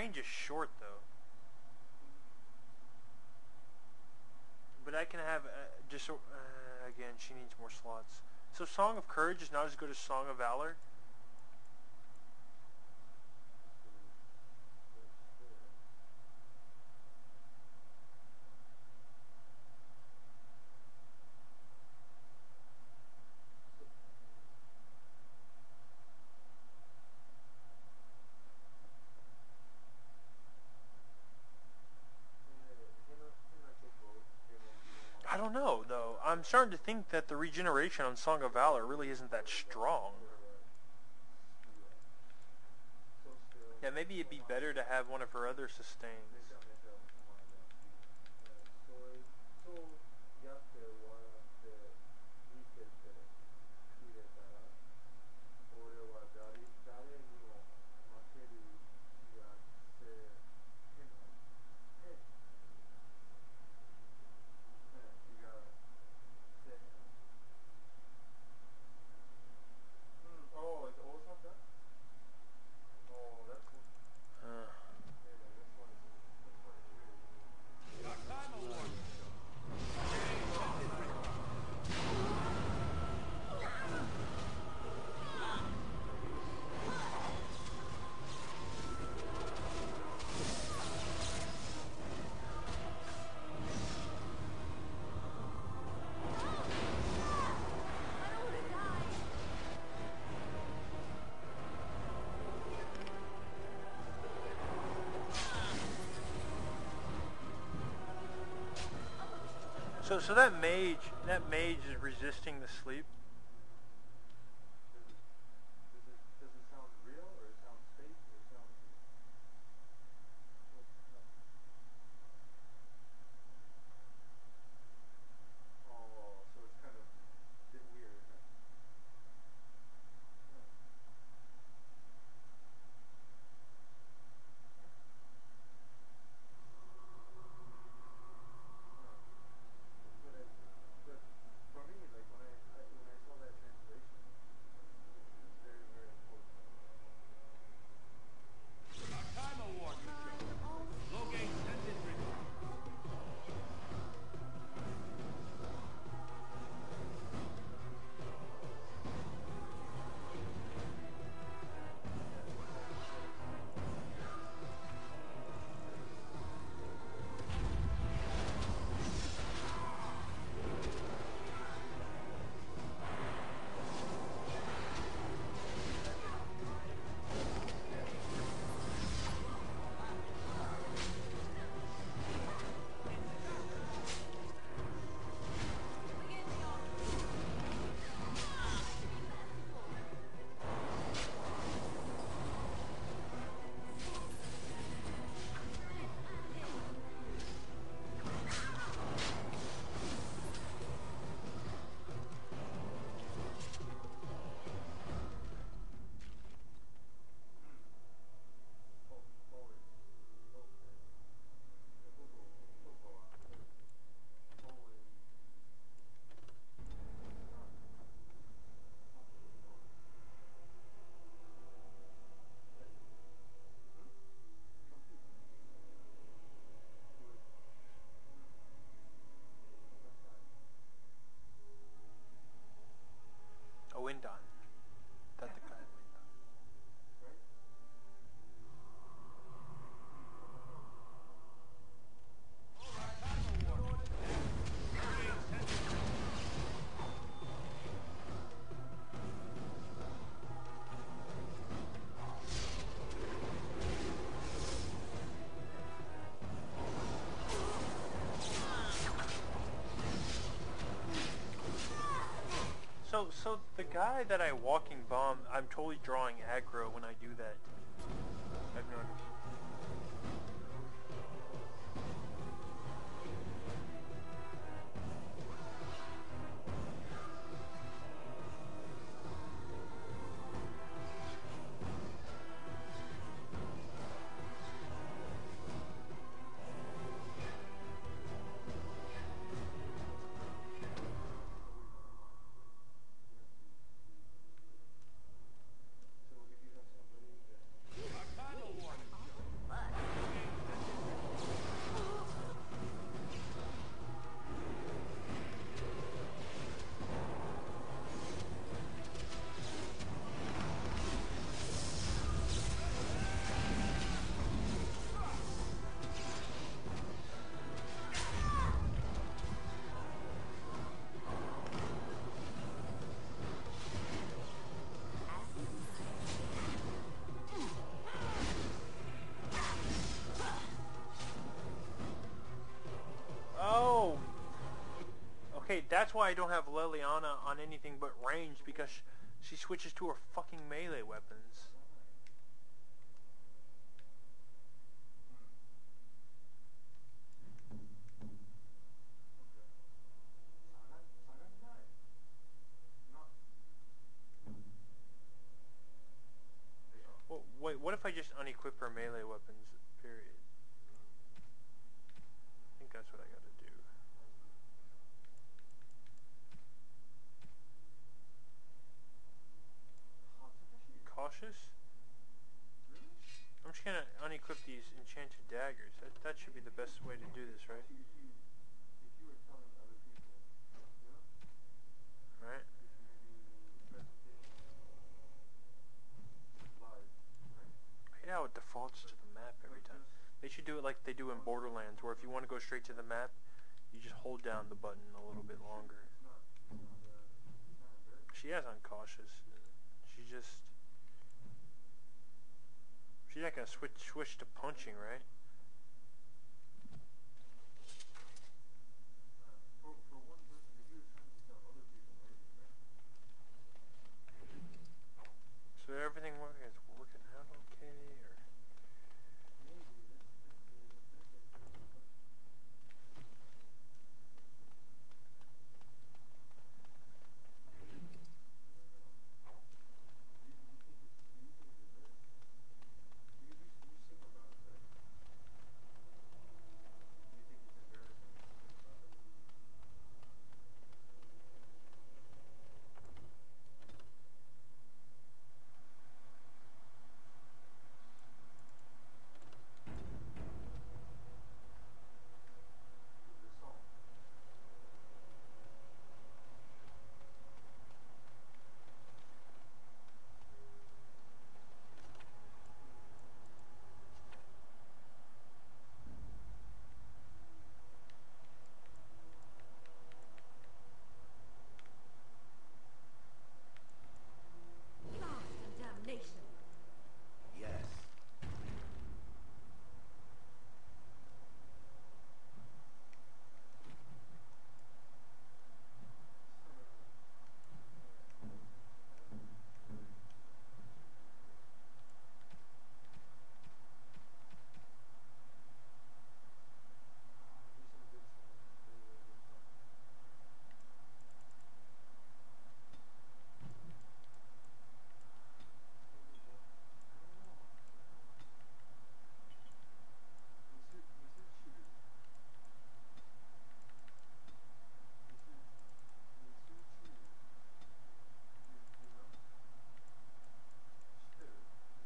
range is short though. But I can have just again. She needs more slots. So Song of Courage is not as good as Song of Valor. I don't know, though. I'm starting to think that the regeneration on Song of Valor really isn't that strong. Yeah, maybe it'd be better to have one of her other sustains. So that mage is resisting the sleep. Does it sound real or it sounds fake or it sounds? Oh, so it's kind of a bit weird, isn't it? But for me, like when I saw that translation, it's very very important. Time award to show. Logate sending report. A Windon. That's the kind of Windon. Time award. Logate sending report. So the guy that I walking bomb, I'm totally drawing aggro when I do that. I've noticed. So if you have somebody that that's why I don't have Liliana on anything but range, because she switches to her fucking melee weapons. Well, wait, what if I just unequip her melee weapons, period? I think that's what I gotta do. Cautious? I'm just gonna unequip these enchanted daggers. That should be the best way to do this, right? Right? I hate how it defaults to the map every time. They should do it like they do in Borderlands, where if you want to go straight to the map, you just hold down the button a little bit longer. She has on cautious. She's not gonna switch to punching, right? So everything is working out okay, or?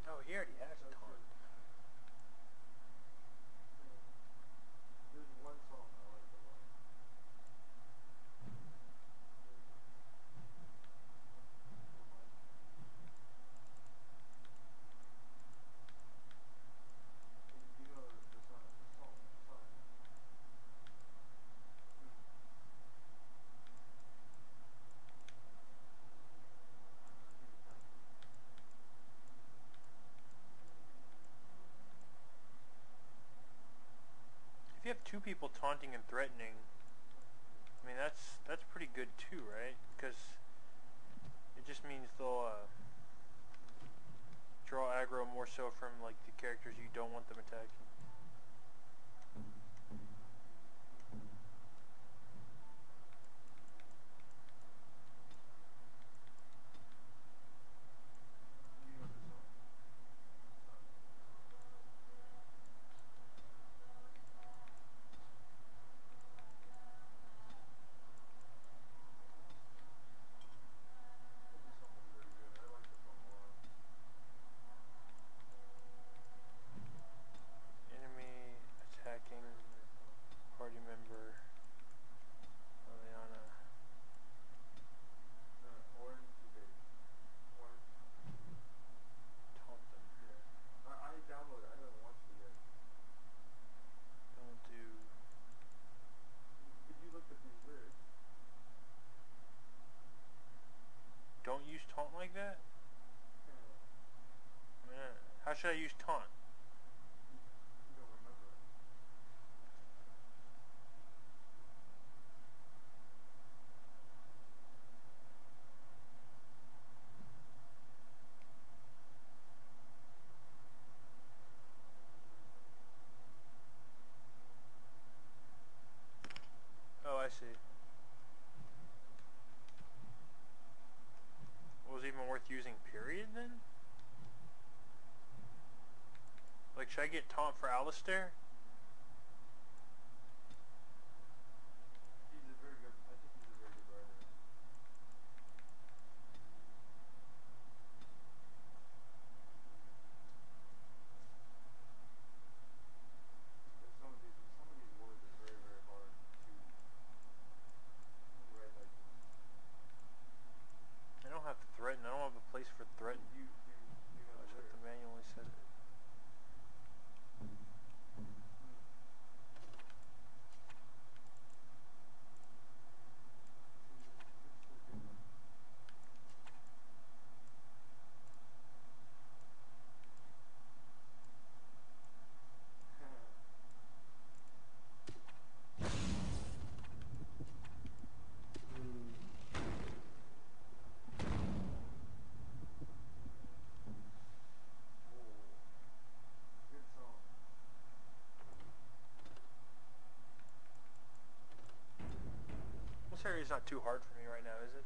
Oh, he already has a taunt. There's one song I like a lot. You know the song? If you have two people taunting and threatening, I mean that's pretty good too, right? Because it just means they'll draw aggro more so from like the characters you don't want them attacking. You know the song? This song is very good. I like the song a lot. Enemy attacking party member Liliana. Orange is big. Orange. Taunt them. Yeah. I downloaded it. I haven't watched it yet. Don't do. Could you look at these lyrics? Don't use taunt like that? Man, how should I use taunt? You don't remember. Should I get Taunt for Alistair? He's a very good. I think he's a very good rider. But some of these words are very, very hard to write like this. I don't have threaten. I don't have a place for threaten. You got I a just have to manually set it. Good song. This area is not too hard for me right now, is it?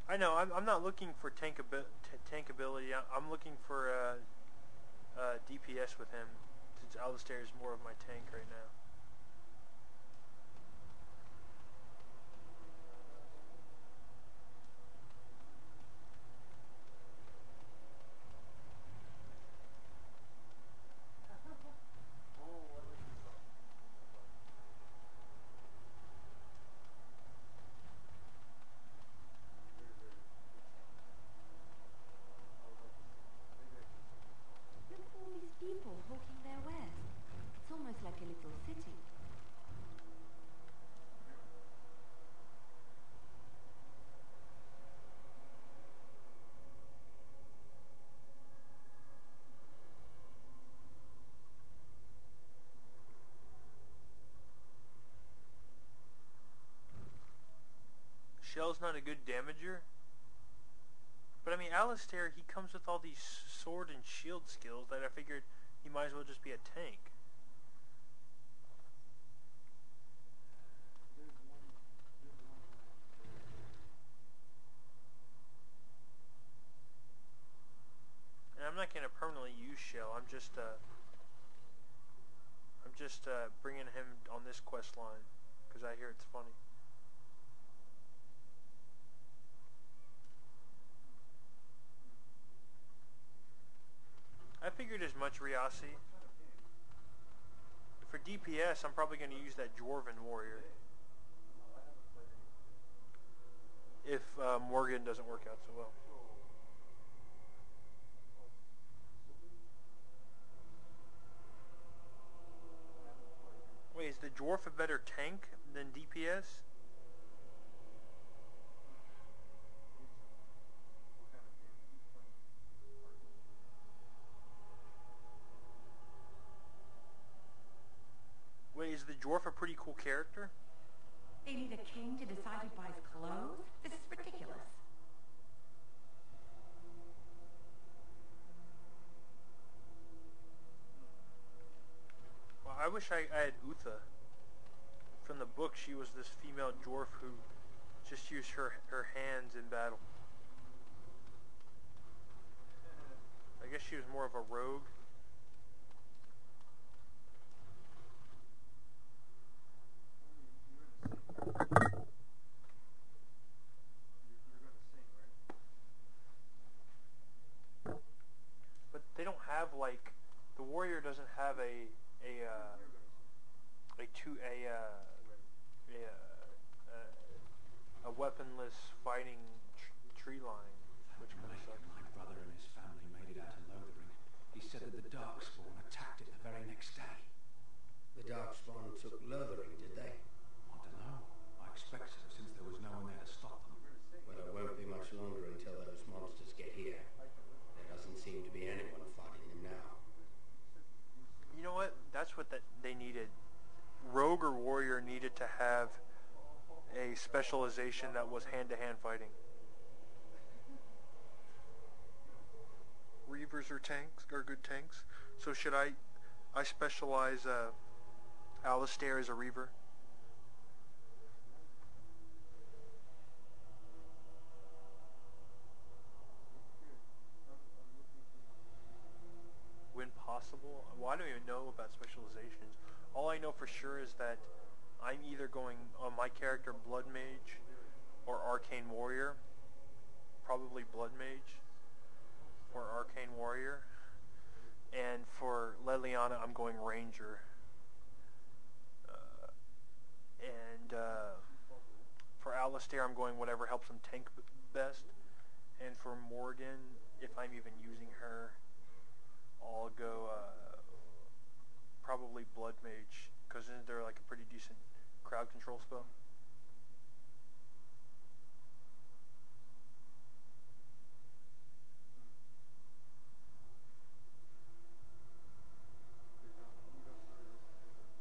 I know. I'm not looking for tank ability. I'm looking for DPS with him, since Alistair is more of my tank right now. Oh, I like this song. Very, very good song. I would like to sing. Maybe I can sing this song. Look at all these people hawking their wares. It's almost like a little city. Shell's not a good damager. But I mean, Alistair, he comes with all these sword and shield skills that I figured he might as well just be a tank. There's one And I'm not gonna permanently use Shell. I'm just bringing him on this quest line because I hear it's funny. I figured as much, Riasi. For DPS, I'm probably going to use that Dwarven Warrior. If Morgan doesn't work out so well. Wait, is the Dwarf a better tank than DPS? Wait, is the Dwarf a pretty cool character? They need a king to decide who buys clothes? This is ridiculous. Well, I wish I had Utha. From the book, she was this female dwarf who just used her hands in battle. I guess she was more of a rogue. You're gonna sing, right? But they don't have like the warrior doesn't have a weaponless fighting tree line, which kind of sucks. My brother and his family made it out to Lothering. He said that the Darkspawn attacked it the very next day. The Darkspawn took Lothering, did they? I don't know. I expect so, since there was no one there to stop them. Well, it won't be much longer until those monsters get here. There doesn't seem to be anyone fighting them now. You know what? That's what they needed. Rogue or warrior needed to have a specialization that was hand-to-hand fighting. Reavers are good tanks. So should I specialize Alistair as a Reaver? possible. Well, I don't even know about specializations. All I know for sure is that I'm either going on my character Blood Mage or Arcane Warrior. Probably Blood Mage or Arcane Warrior. And for Leliana, I'm going Ranger. For Alistair, I'm going whatever helps him tank best. And for Morgan, if I'm even using her, I'll go probably Blood Mage, because isn't there like a pretty decent crowd control spell?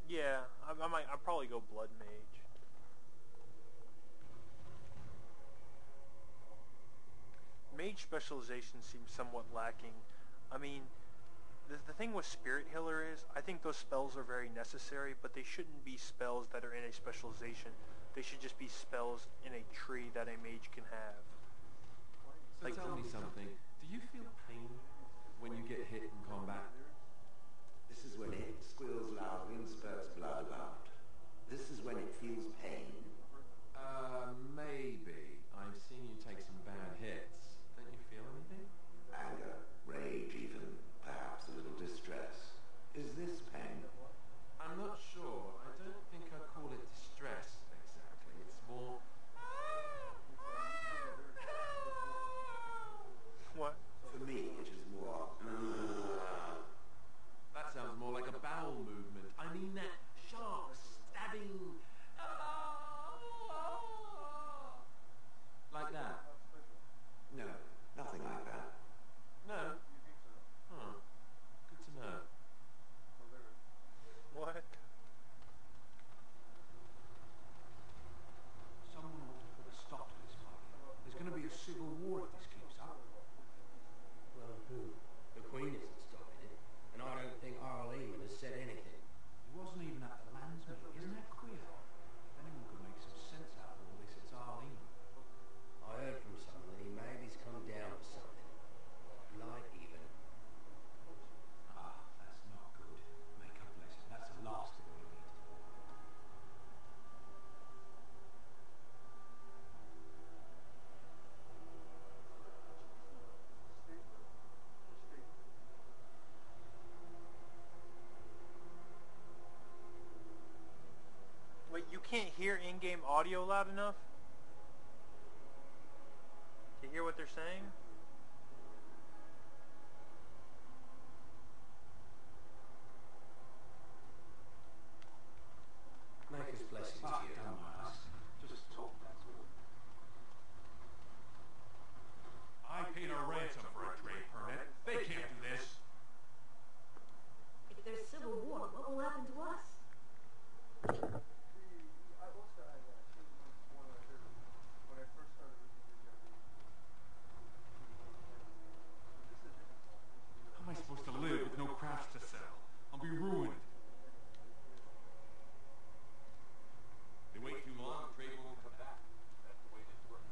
Yeah, I'll probably go Blood Mage. Mage specialization seems somewhat lacking. I mean, the thing with Spirit Healer is, I think those spells are very necessary, but they shouldn't be spells that are in a specialization. They should just be spells in a tree that a mage can have. So Like, tell me something. Do you feel pain when you get hit in combat? This is when it squeals loudly and spurts blood about. This is when it feels pain. Maybe. I've seen you take some bad hits. Don't you feel anything? Anger, rage even, perhaps a little distress. Is this pain? I'm not sure. I don't think I'd call it distress, exactly. It's more... what? For me, it is more... That sounds more like a bowel movement. I mean that sharp, stabbing... Like that? No, nothing like that. No? Huh. Good to know. What? Someone ought to put a stop to this fight. There's going to be a civil war if this keeps up. Well, who? The Queen isn't stopping it. And I don't think Arl Eamon has said anything. He wasn't even at the lands meeting. Isn't that queer? If anyone could make some sense out of all this, it's Arlene. I heard from someone that he maybe's come down for something. Like even. Ah, that's not good. Make up lesson. That's the last thing we need. Wait, you can't hear in-game audio loud enough to hear what they're saying? Make his blessings to you. Don't mind us. Just talk, that's all. I paid a ransom for a trade permit. They can't do this. If there's civil war, what will happen to us? I also had one I heard when I first started listening to Jeopardy. This is a different one. How am I supposed to live with no crafts to sell? I'll be ruined. They wait too long, trade won't come back. That's the way this works.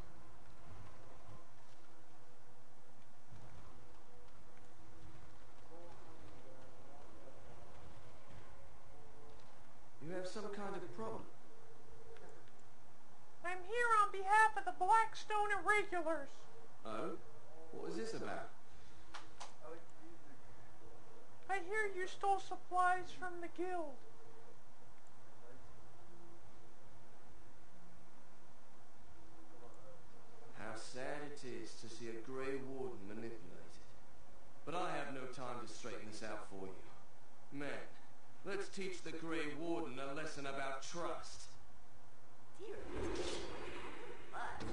You have some kind of problem. I'm here on behalf of the Blackstone Irregulars. Oh? What is this about? I hear you stole supplies from the guild. How sad it is to see a Grey Warden manipulated. But I have no time to straighten this out for you. Men, let's teach the Grey Warden a lesson about trust. Dear. But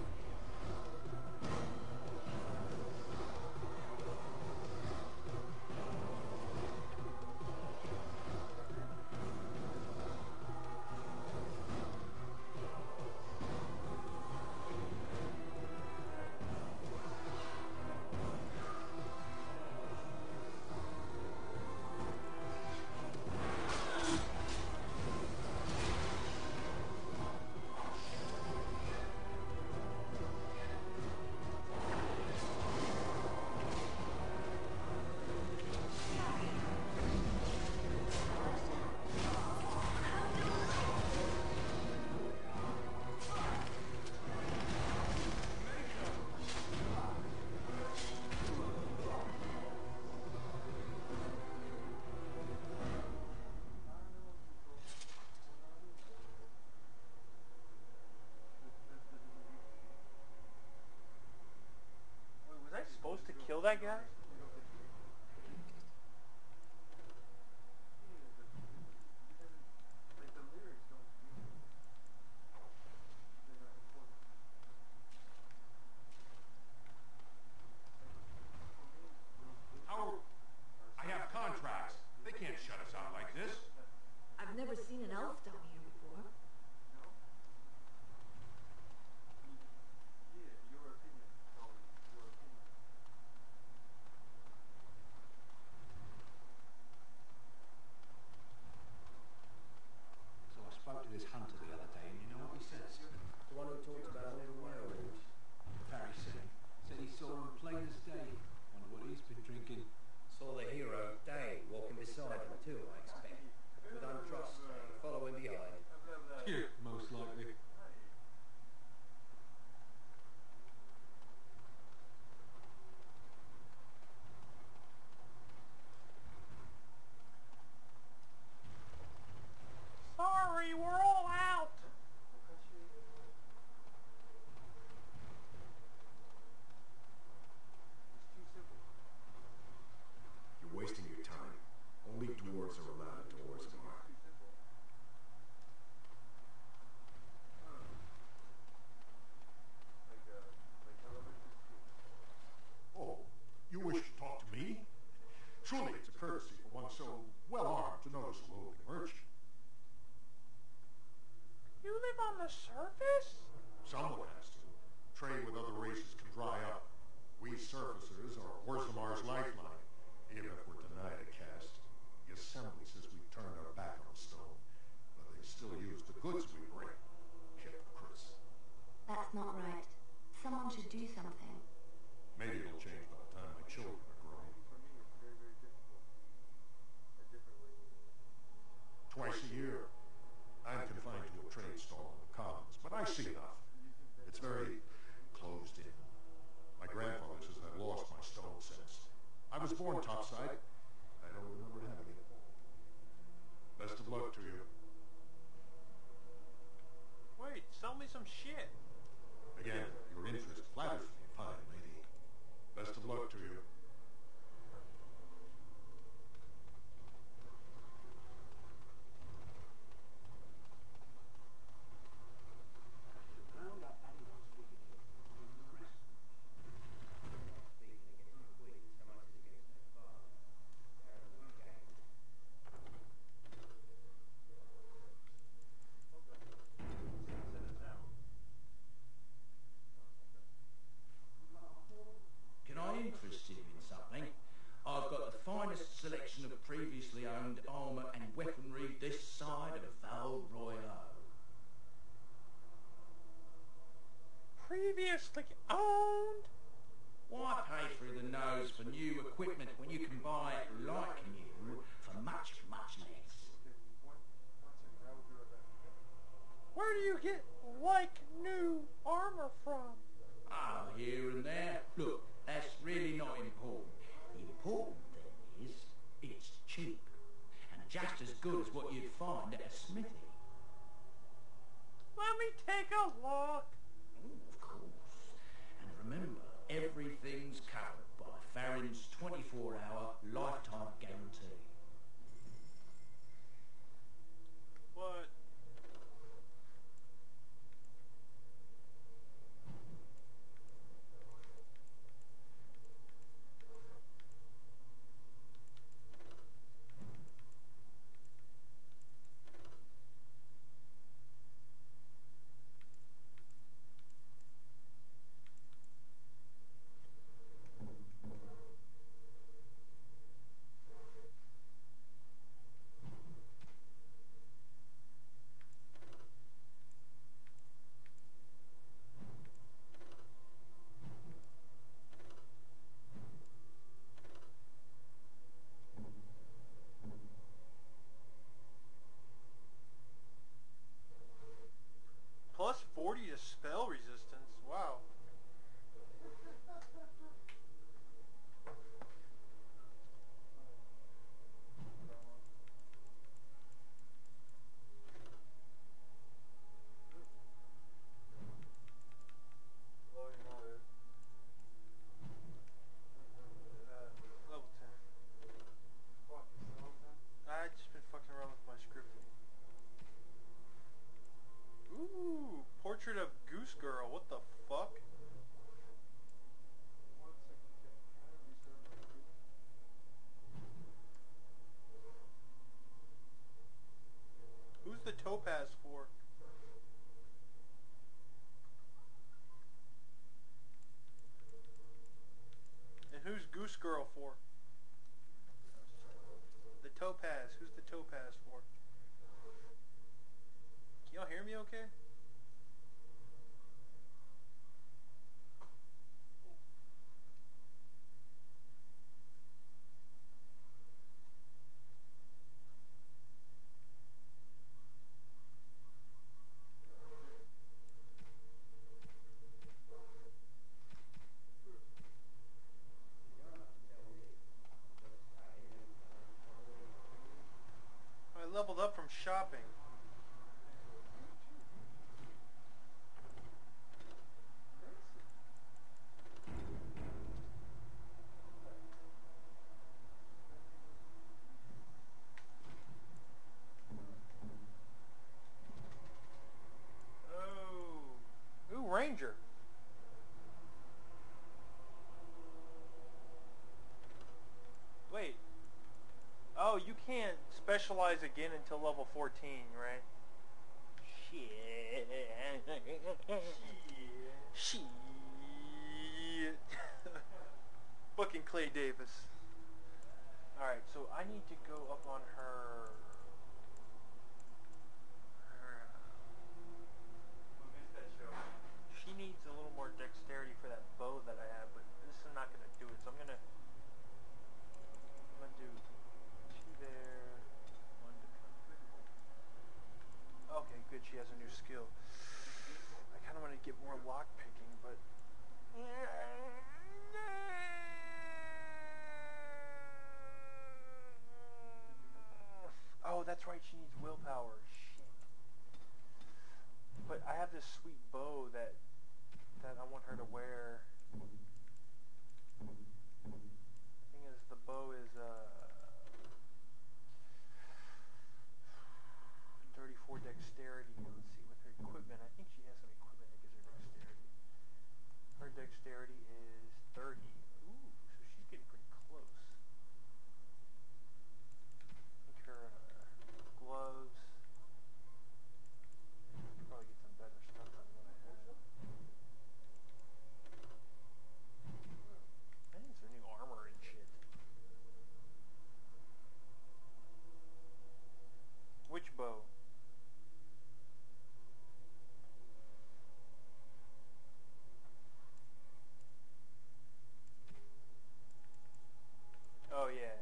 Surely it's a courtesy for one so well-armed to notice a lowly merchant. You live on the surface? Someone has to. Trade with other races can dry up. We surfacers are Orzamar's lifeline, even if we're denied a caste. The Assembly says we've turned our back on stone, but they still use the goods we bring. Hypocrites. That's not right. Someone should do something. Maybe it'll change by the time my children are grown. For me, it's very, very difficult. A different way. Twice a year. I'm confined to a trade stall in the commons, but I see enough. It's very closed in. My grandfather says I've lost my stone sense. I was born topside. I don't remember having it. Best of luck to you. Wait, sell me some shit. Again, your interest flatters me, fine lady. Best of luck to you. Can I interest you in something? I've got the finest selection of previously owned armour and weaponry this side of Val Royale. Previously owned? Why pay through the nose for new equipment when you can buy it like new for much, much less? Where do you get like new armor from? Oh, here and there. Look, that's really not important. The important thing is, it's cheap. And just as good as what you'd find at a smithy. Let me take a look. Of course. And remember, everything's covered by Farron's 24-hour lifetime guarantee. What? Plus 40 to spell resistance. Wow. Level 10. I've just been fucking around with my scripting. Ooh, portrait of Goose Girl. What the fuck? Who's the topaz for? And who's Goose Girl for? The topaz. Who's the topaz for? Can y'all hear me okay? I leveled up from shopping. can't specialize again until level 14, right? Shit. Shit. Fucking Clay Davis. Alright, so I need to go up on her... She needs a little more dexterity for that bow that I have, but this is not going to do it, so I'm going to do 2 there, 1 to come. Okay, good, she has a new skill. I kind of want to get more lock picking, but... Oh, that's right, she needs willpower. Shit. But I have this sweet bow that I want her to wear. The thing is, the bow is 34 dexterity. Let's see, with her equipment, I think she has some equipment that gives her dexterity. Her dexterity is 30. Ooh, so she's getting pretty close. I think her gloves. Probably get some better stuff than what I have. I think it's a new armor and shit. Which bow? Oh yeah.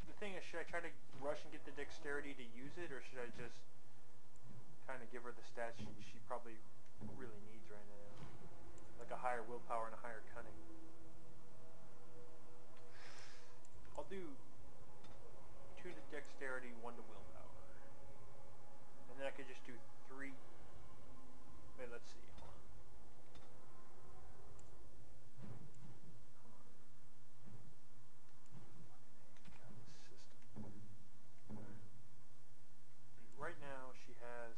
The thing is, should I try to rush and get the dexterity to use it, or should I just kind of give her the stats she probably really needs right now? Like a higher willpower and a higher cunning. I'll do 2 to dexterity, 1 to willpower. And then I could just do 3. Wait, let's see. Hold on. God, this system. Right now she has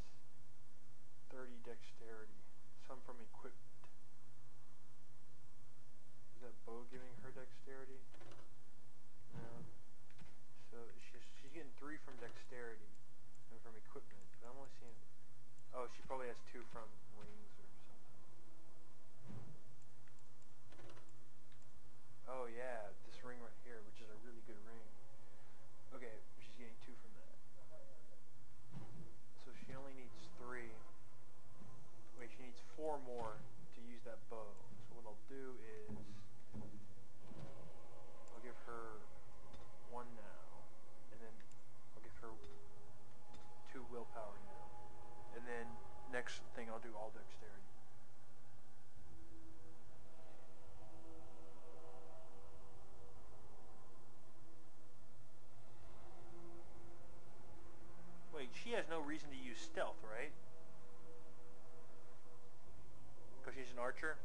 30 dexterity. Some from equipment. Is that bow giving her dexterity? No. So she's getting 3 from dexterity and from equipment. But I'm only seeing... Oh, she probably has 2 from rings or something. Oh yeah, this ring right here, which is a really good ring. Okay, she's getting 2 from that. So she only needs 3. Wait, she needs 4 more to use that bow. So what I'll do is I'll give her 1 now, and then I'll give her 2 willpower now, and then next thing I'll do all dexterity. Wait, she has no reason to use stealth, right? Because she's an archer?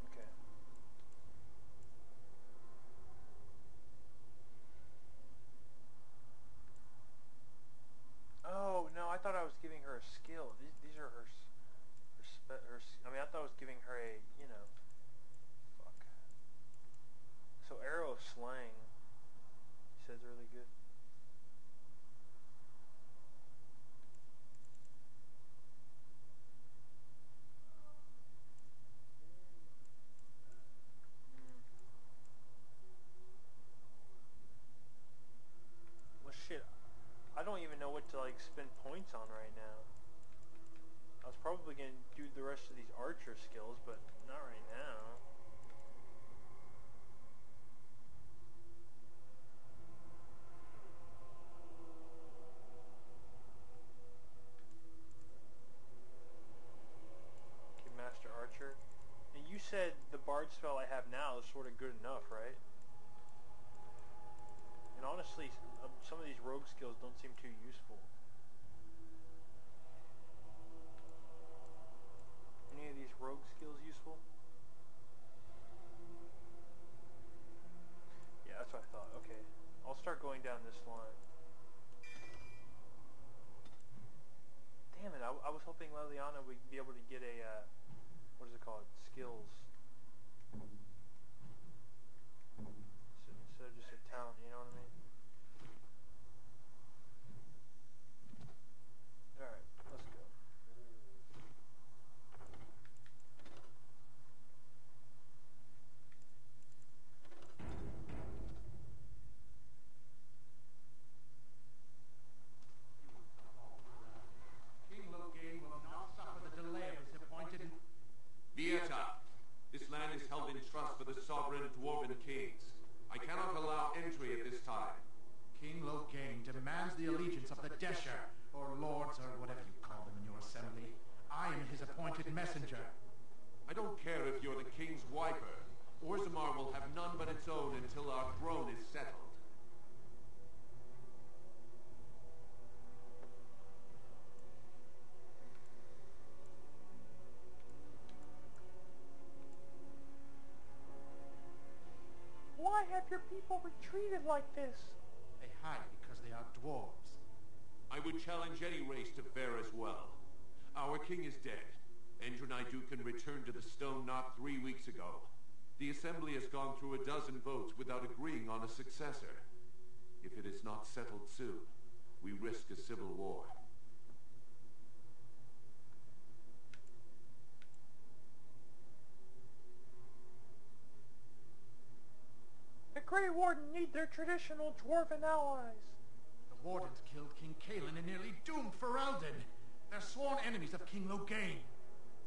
Okay. Oh, no, I thought I was giving her a skill. These are her I mean, I thought I was giving her a, you know... Fuck. So arrow of slaying, he says, really good. Well, shit, I don't even know what to like spend points on right now. I was probably gonna do the rest of these archer skills, but not right now. Master Archer. And you said the Bard spell I have now is sort of good enough, right? And honestly, some of these rogue skills don't seem too useful. Any of these rogue skills useful? Yeah, that's what I thought. Okay. I'll start going down this line. Damn it, I was hoping Leliana would be able to get a, what skills. Instead of just a talent, you know what I mean? Alright, let's go. King Logain will not suffer the delay of his appointed... Vieta, this land is held in trust for the sovereign dwarven kings. I cannot allow entry at this time. King Logain demands the allegiance of the Desher, or lords, or whatever you call them in your assembly. I am his appointed messenger. I don't care if you're the king's wiper. Orzammar will have none but its own until our throne is settled. Why have your people retreated like this? They hide because they are dwarves. I would challenge any race to fare as well. Our king is dead. Endrunaidukan returned to the Stone Knot 3 weeks ago. The Assembly has gone through a dozen votes without agreeing on a successor. If it is not settled soon, we risk a civil war. The Grey Warden need their traditional dwarven allies. The Wardens killed King Kalen and nearly doomed Ferelden. They're sworn enemies of King Logain.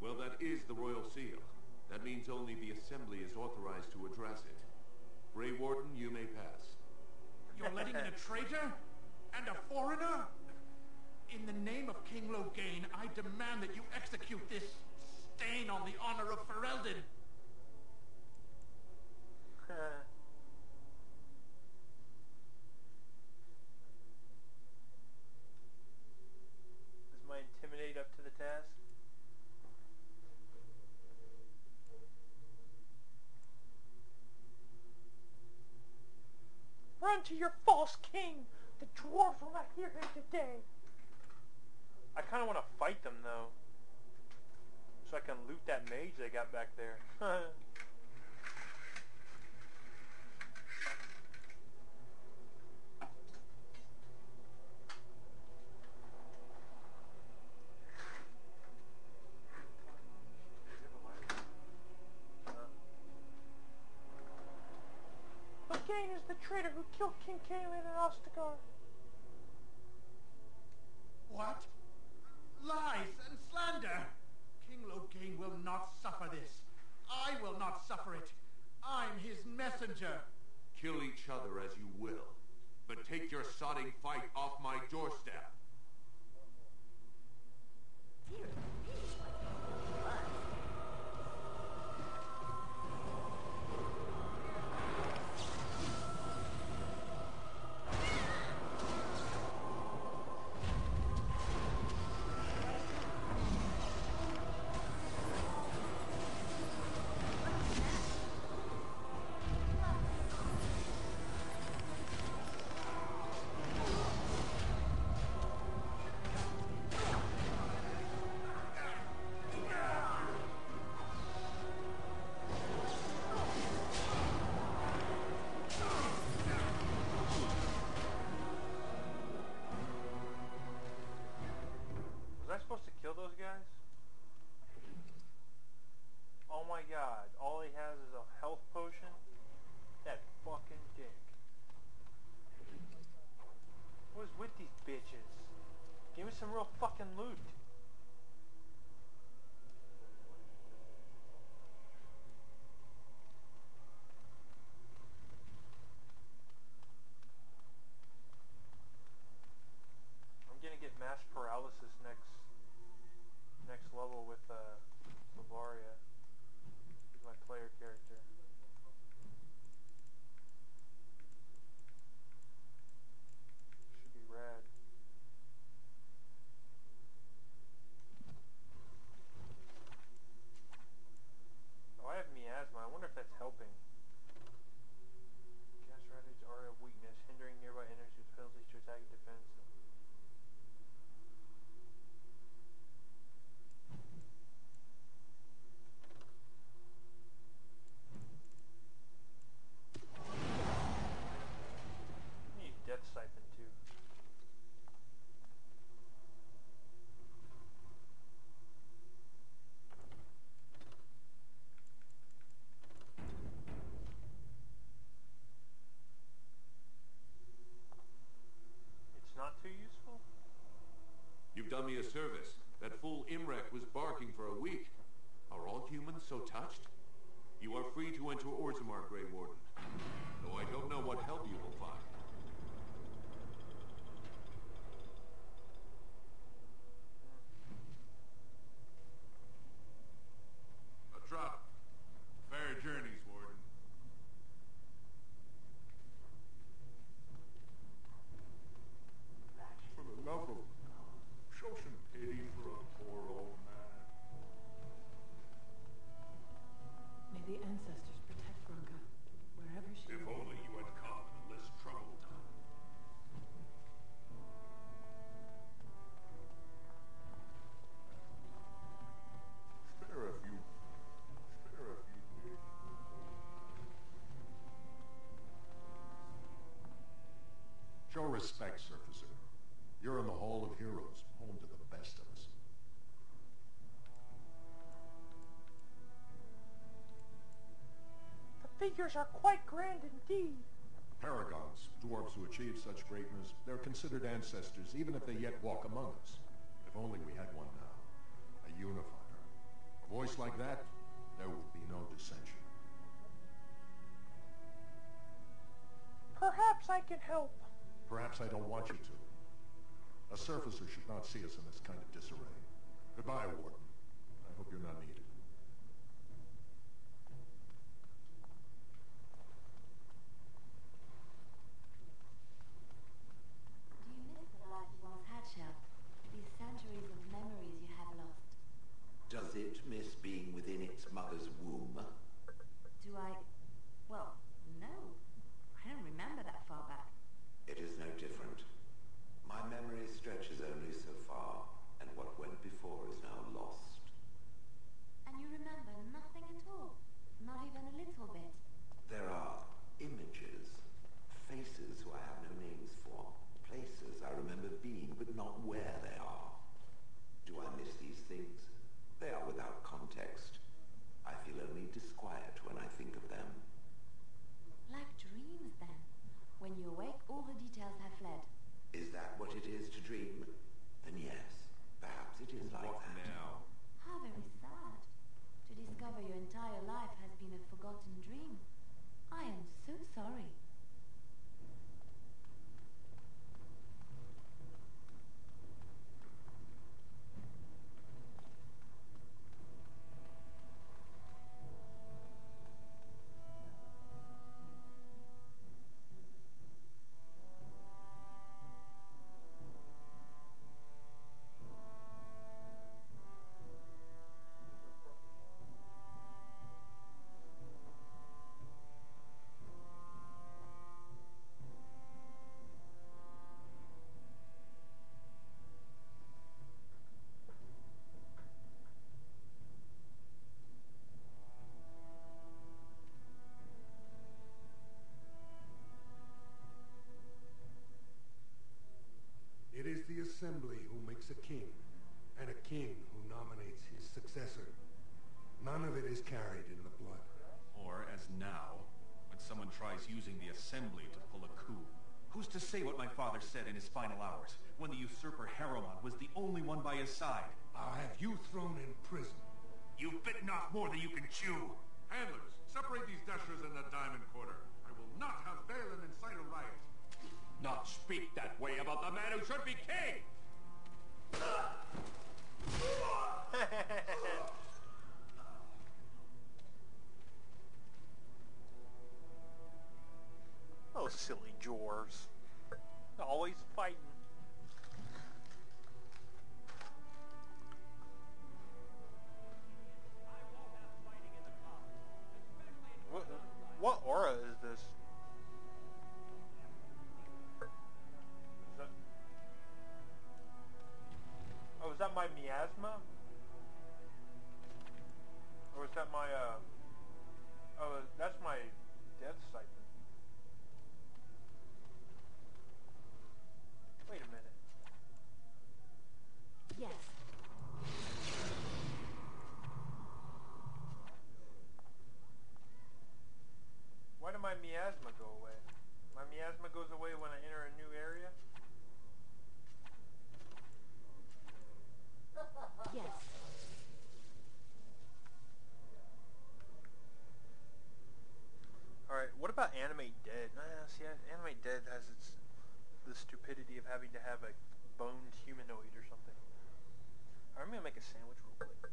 Well, that is the Royal Seal. That means only the Assembly is authorized to address it. Grey Warden, you may pass. You're letting in a traitor? And a foreigner? In the name of King Logain, I demand that you execute this stain on the honor of Ferelden. Is my intimidate up to the task? Run to your false king! The dwarves will not hear him today! I kind of want to fight them, though. So I can loot that mage they got back there. Logain is the traitor who killed King Kalen and Ostagar. What? Lies and slander! King Logain will not suffer this. I will not suffer it. I'm his messenger. Kill each other as you will, but take your sodding fight off my doorstep. Was I supposed to kill those guys? Oh my god, all he has is a health potion? That fucking dick. What is with these bitches? Give me some real fucking loot. I'm gonna get mass paralysis next level with Bavaria. Who's my player character. Should be rad. humans so touched? You are free to enter Orzammar, Grey Warden, though I don't know what help you will find. A drop. Fair journeys, Warden. For the love of... Show some pity for a poor old man. May the ancestors protect Grunka, wherever she If is. only you had come in a less troubled time. Spare a few days. Show respect, Surfacer. You're in the Hall of Heroes, home to the best of us. The figures are quite grand indeed. Paragons, dwarves who achieve such greatness, they're considered ancestors even if they yet walk among us. If only we had one now. A unifier. A voice like that, there would be no dissension. Perhaps I can help. Perhaps I don't want you to. A surfacer should not see us in this kind of disarray. Goodbye, Warden. I hope you're not needed. Do you miss the life you once had, Shell? These centuries of memories you have lost. Does it miss being within its mother's womb? Do I... Well, no. I don't remember that far back. It is no different. My memory stretches only so far, and what went before is now lost. And you remember nothing at all? Not even a little bit? There are images, faces who I have no names for, places I remember being, but not where they are. Do I miss these things? They are without context. I feel only disquiet when I think of them. Like dreams, then. When you awake, all the details have fled. Is that what it is to dream? Then yes, perhaps it is like What that. now? How very sad. To discover your entire life has been a forgotten dream. I am so sorry. It is the Assembly who makes a king, and a king who nominates his successor. None of it is carried in the blood. Or, as now, when someone tries using the Assembly to pull a coup. Who's to say what my father said in his final hours, when the usurper Harrowmon was the only one by his side? I'll have you thrown in prison. You've bitten off more than you can chew. Handlers, separate these dashers in the diamond quarter. I will not have Balin incite a riot. Not speak that way about the man who should be king! Oh, silly dwarves. Always fighting. What aura is this? Is that... Oh, is that my miasma? Or is that my, Oh, that's my death siphon. Wait a minute. Yes. Why did my miasma go away? My miasma goes away when I enter a new area? Yes. the stupidity of having to have a boned humanoid or something. I'm gonna make a sandwich real quick.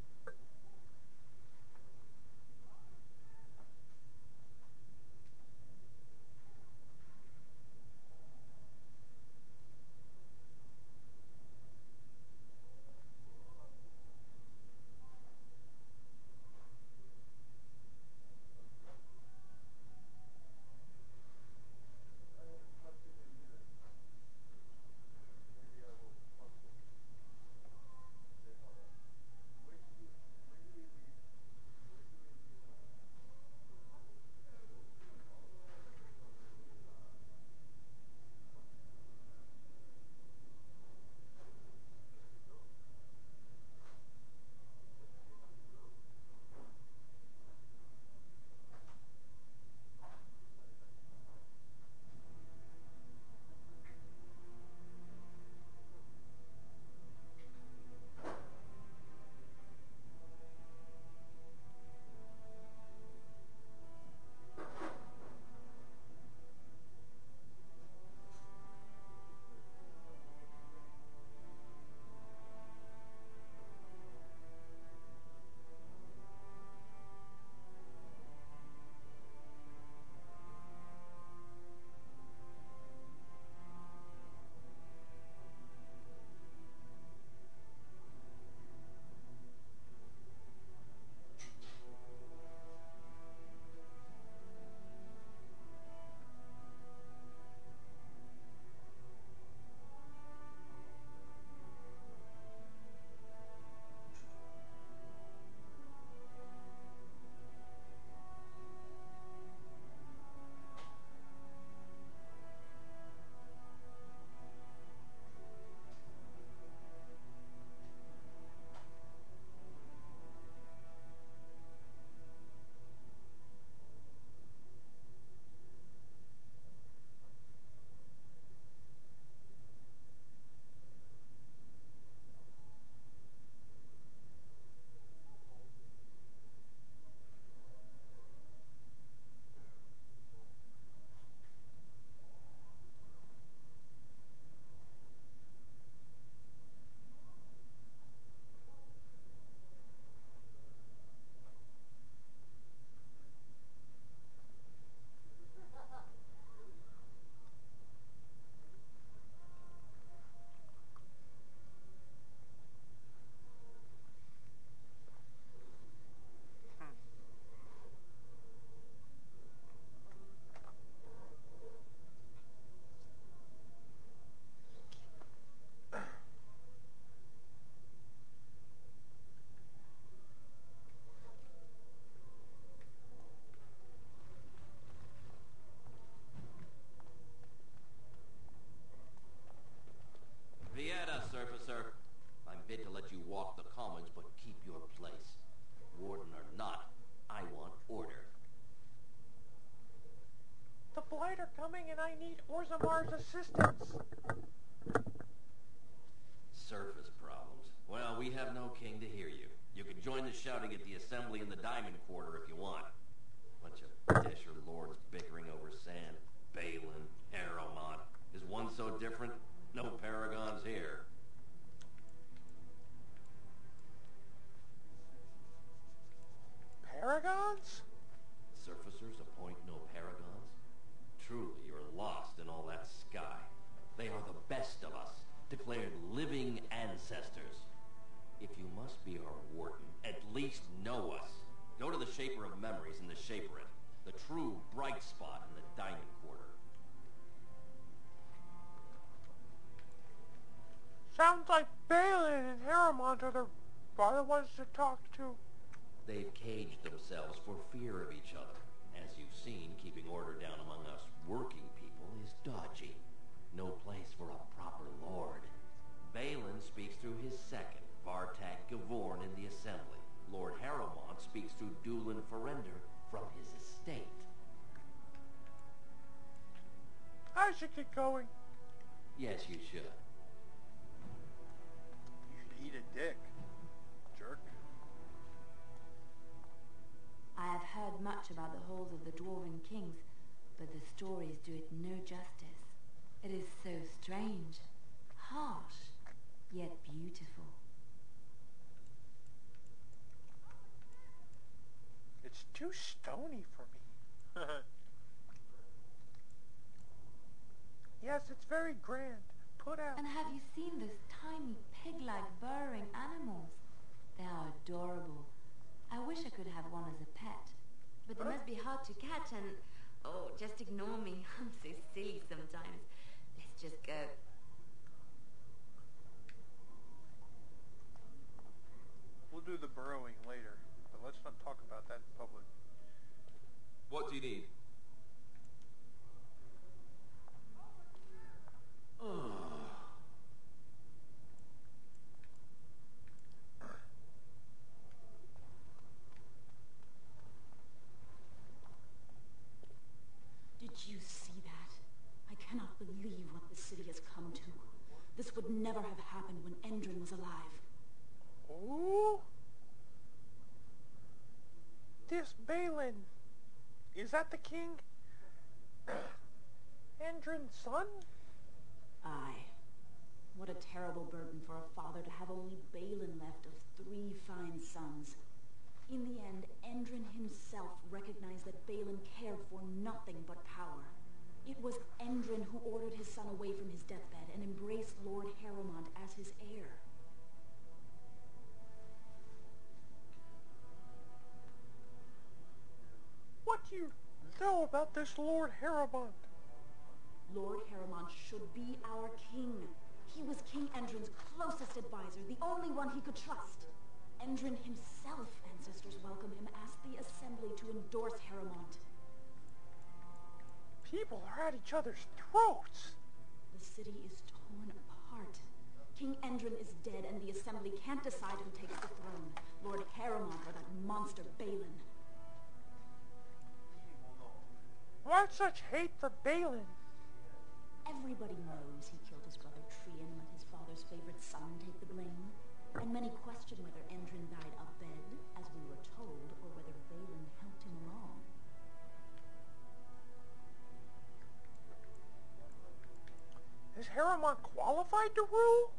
Vieta, Surfacer. I'm bid to let you walk the commons, but keep your place. Warden or not, I want order. The Blight are coming and I need Orzamar's assistance. Surface problems. Well, we have no king to hear you. You can join the shouting at the assembly in the Diamond Quarter if you want. Bunch of Desher lords bickering over sand. Balin, Harrowmont. Is one so different? No paragons here. Paragons? Surfacers appoint no paragons? Truly, you're lost in all that sky. They are the best of us, declared living ancestors. If you must be our warden, at least know us. Go to the Shaper of Memories in the Shaperate, the true bright spot in the Diamond Quarter. Sounds like Balin and Harrowmont are the ones to talk to. They've caged themselves for fear of each other. As you've seen, keeping order down among us working people is dodgy. No place for a proper lord. Balin speaks through his second, Vartak Gavorn, in the assembly. Lord Harrowmont speaks through Dulin Ferender from his estate. I should get going. Yes, you should. You should eat a dick, jerk. I have heard much about the halls of the Dwarven Kings, but the stories do it no justice. It is so strange, harsh, yet beautiful. It's too stony for me. Yes, it's very grand. Put out. And have you seen those tiny pig-like burrowing animals? They are adorable. I wish I could have one as a pet. But they must be hard to catch and... Oh, just ignore me. I'm so silly sometimes. Let's just go. We'll do the burrowing later, but let's not talk about that in public. What do you need? Did you see that? I cannot believe what the city has come to. This would never have happened when Endrin was alive. Ooh! This Balin! Is that the king? Endrin's son? Aye. What a terrible burden for a father to have only Balin left of 3 fine sons. In the end, Endrin himself recognized that Balin cared for nothing but power. It was Endrin who ordered his son away from his deathbed and embraced Lord Harrowmont as his heir. What do you know about this Lord Harrowmont? Lord Harrowmont should be our king. He was King Endrin's closest advisor, the only one he could trust. Endrin himself, ancestors welcome him, asked the Assembly to endorse Harrowmont. People are at each other's throats. The city is torn apart. King Endrin is dead, and the Assembly can't decide who takes the throne, Lord Harrowmont or that monster Balin. Why such hate for Balin? Everybody knows he killed his brother Trian and let his father's favorite son take the blame. And many question whether Endrin died of bed, as we were told, or whether Balin helped him along. Is Harrowmont qualified to rule?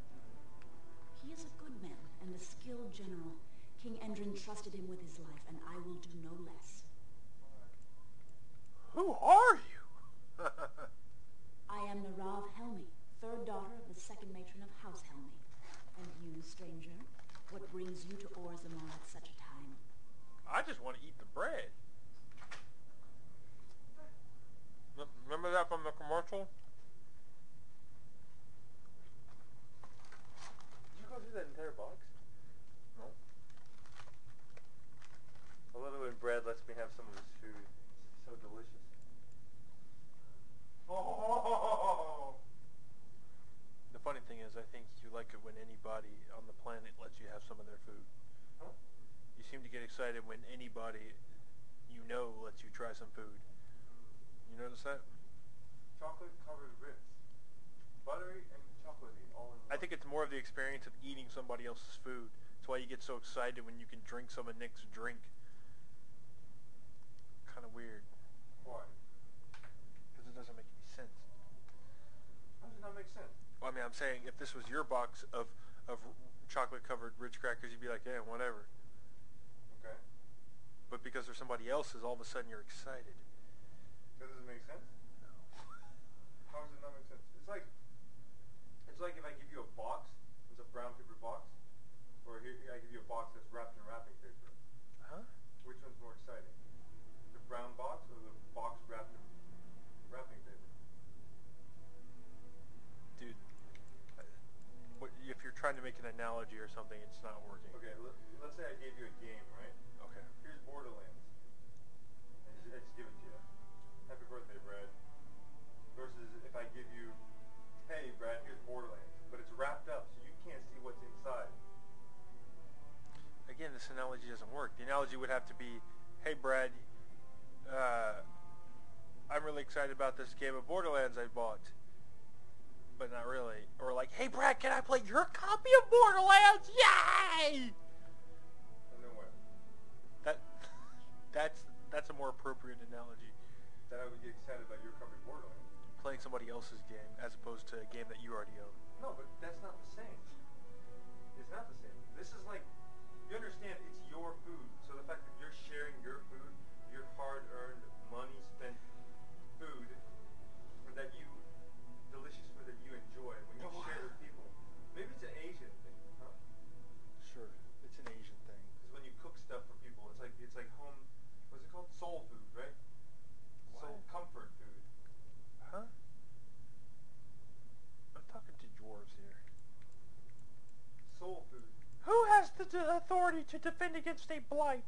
He is a good man and a skilled general. King Endrin trusted him with his life, and I will do no less. Who are you? I am Narav Helmi, 3rd daughter of the 2nd matron of House Helmi. And you, stranger, what brings you to Orzammar at such a time? I just want to eat the bread. Remember that from the commercial? Did you go through that entire box? No. I love it when Brad lets me have some of his food. It's so delicious. Oh! The funny thing is, I think you like it when anybody on the planet lets you have some of their food. Huh? You seem to get excited when anybody you know lets you try some food. You notice that? Chocolate covered ribs. Buttery and chocolatey all in one. I think it's more of the experience of eating somebody else's food. That's why you get so excited when you can drink some of Nick's drink. Kind of weird. Why? Because it doesn't make any sense. How does it not make sense? Well, I mean, I'm saying if this was your box of chocolate-covered Ritz crackers, you'd be like, yeah, whatever. Okay. But because there's somebody else's, all of a sudden you're excited. Does it make sense? No. How does it not make sense? It's like if I give you a box, it's a brown paper box, or here I give you a box that's wrapped in wrapping paper. Huh? Which one's more exciting? The brown box or the box wrapped in wrapping paper? Dude, if you're trying to make an analogy or something, it's not working. Okay, let's say I gave you a game, right? Okay. Here's Borderlands. I just give it to you. Happy birthday, Brad. Versus if I give you, hey, Brad, here's Borderlands. But it's wrapped up, so you can't see what's inside. Again, this analogy doesn't work. The analogy would have to be, hey, Brad, I'm really excited about this game of Borderlands I bought. But not really. Or like, hey, Brad, can I play your copy of Borderlands? Yay! And then what? That's a more appropriate analogy. That I would get excited about your copy of Borderlands. Playing somebody else's game as opposed to defend against a blight.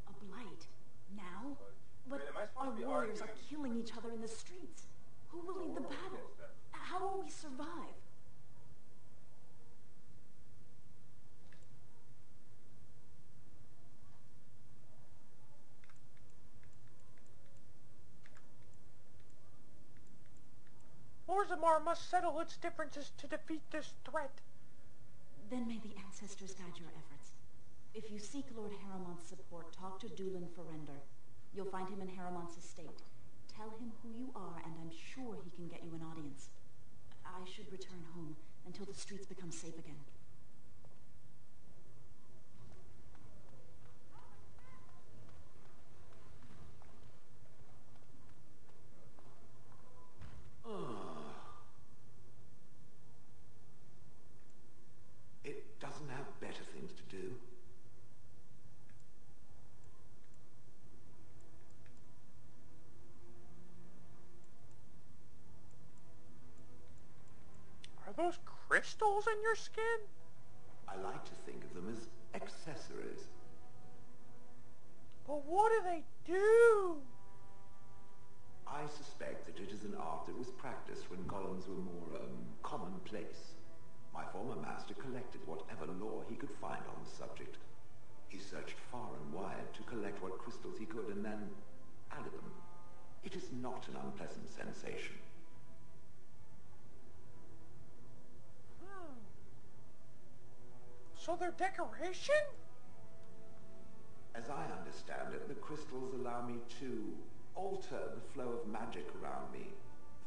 A blight? Now? But Wait, am I supposed our to be warriors are arguing? killing each other in the streets. Who will lead the battle? How will we survive? Orzammar must settle its differences to defeat this threat. Then may the ancestors guide your efforts. If you seek Lord Haramont's support, talk to Dulin Ferender. You'll find him in Haramont's estate. Tell him who you are, and I'm sure he can get you an audience. I should return home until the streets become safe again. It doesn't have better things to do. Are those crystals in your skin? I like to think of them as accessories. But what do they do? I suspect that it is an art that was practiced when golems were more, commonplace. My former master collected whatever lore he could find on the subject. He searched far and wide to collect what crystals he could and then added them. It is not an unpleasant sensation. So they're decoration? As I understand it, the crystals allow me to alter the flow of magic around me.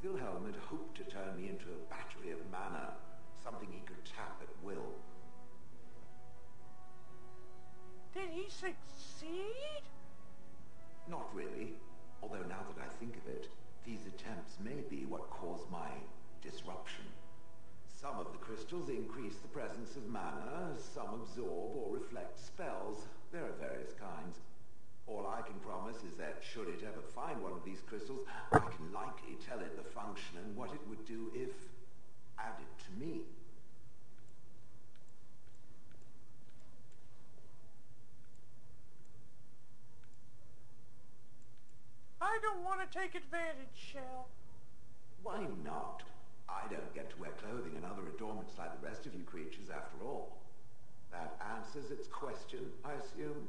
Wilhelm had hoped to turn me into a battery of mana, something he could tap at will. Did he succeed? Not really, although now that I think of it, these attempts may be what caused my disruption. Some of the crystals increase the presence of mana, some absorb or reflect spells. There are various kinds. All I can promise is that should it ever find one of these crystals, I can likely tell it the function and what it would do if added to me. I don't want to take advantage, Shell. Why not? I don't get to wear clothing and other adornments like the rest of you creatures after all. That answers its question, I assume.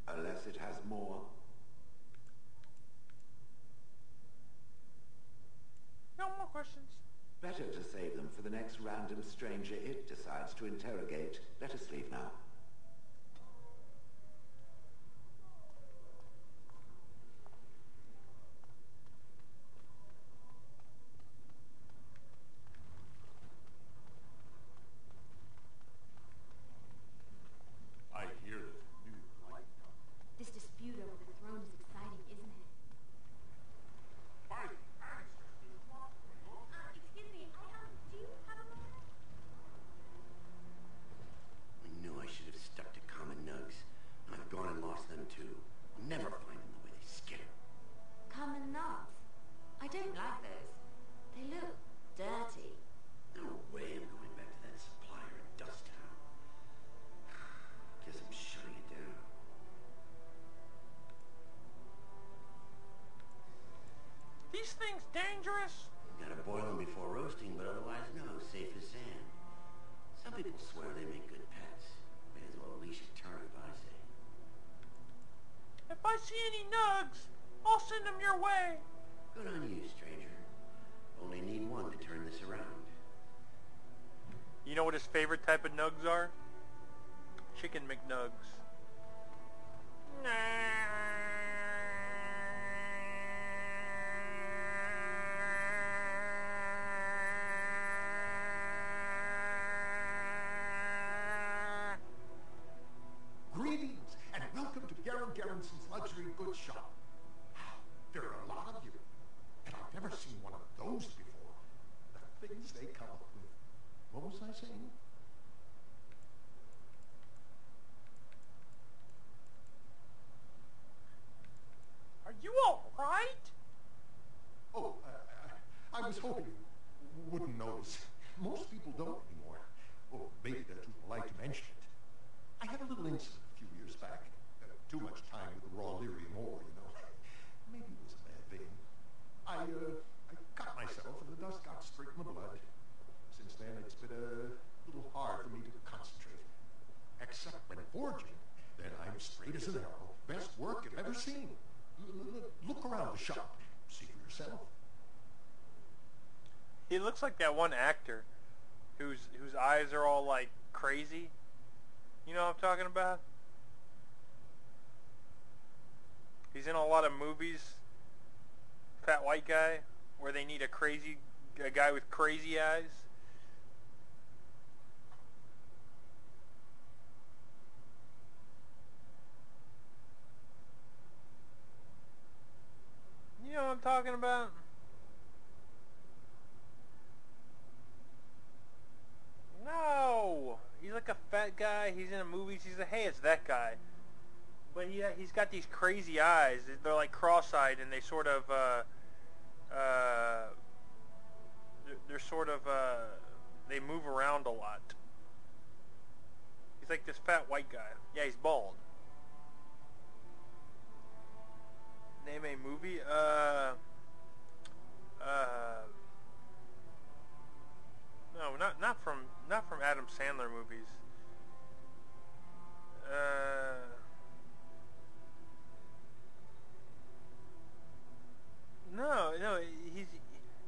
Unless it has more. No more questions. Better to save them for the next random stranger it decides to interrogate. Let us leave now. I hear that new light. This dispute over the throne is exciting, isn't it? By the ancestors, what? Excuse me, do you have a moment? I knew I should have stuck to common nugs. I've gone and lost them too. I'll never find them the way they skitter. Common knots. I don't like those. They look dirty. No way I'm going back to that supplier in Dust Town. Guess I'm shutting it down. These things dangerous? Gotta boil them before roasting, but otherwise no, safe as sand. Some people swear they make good pets. May as well leash a turnip, I say. If I see any nugs, I'll send them your way. Good on you, stranger. Only need one to turn this around. You know what his favorite type of nugs are? Chicken McNugs. Greetings, and welcome to Garen Garrison's luxury goods shop. There are a lot of you, and I've never seen one of those before. The things they come up with. What was I saying? Are you all right? Oh, I was hoping you wouldn't notice. Most people don't anymore. Well, maybe they're too polite to mention it. I had a little incident a few years back. Too much time with the raw Leary Moore, you know. Maybe it was a bad thing. I cut myself and the dust got straight in the blood. Since then, it's been a little hard for me to concentrate. Except when forging, then I'm straight as an arrow. Best work you've ever seen. Look around the shop. See for yourself. He looks like that one actor whose eyes are all like crazy. You know what I'm talking about? He's in a lot of movies. Fat white guy, where they need a guy with crazy eyes. You know what I'm talking about? No! He's like a fat guy. He's in a movie. He's like, hey, it's that guy. But he's got these crazy eyes. They're like cross-eyed, and they sort of, they're sort of, they move around a lot. He's like this fat white guy. Yeah, he's bald. Name a movie? No, not from Adam Sandler movies.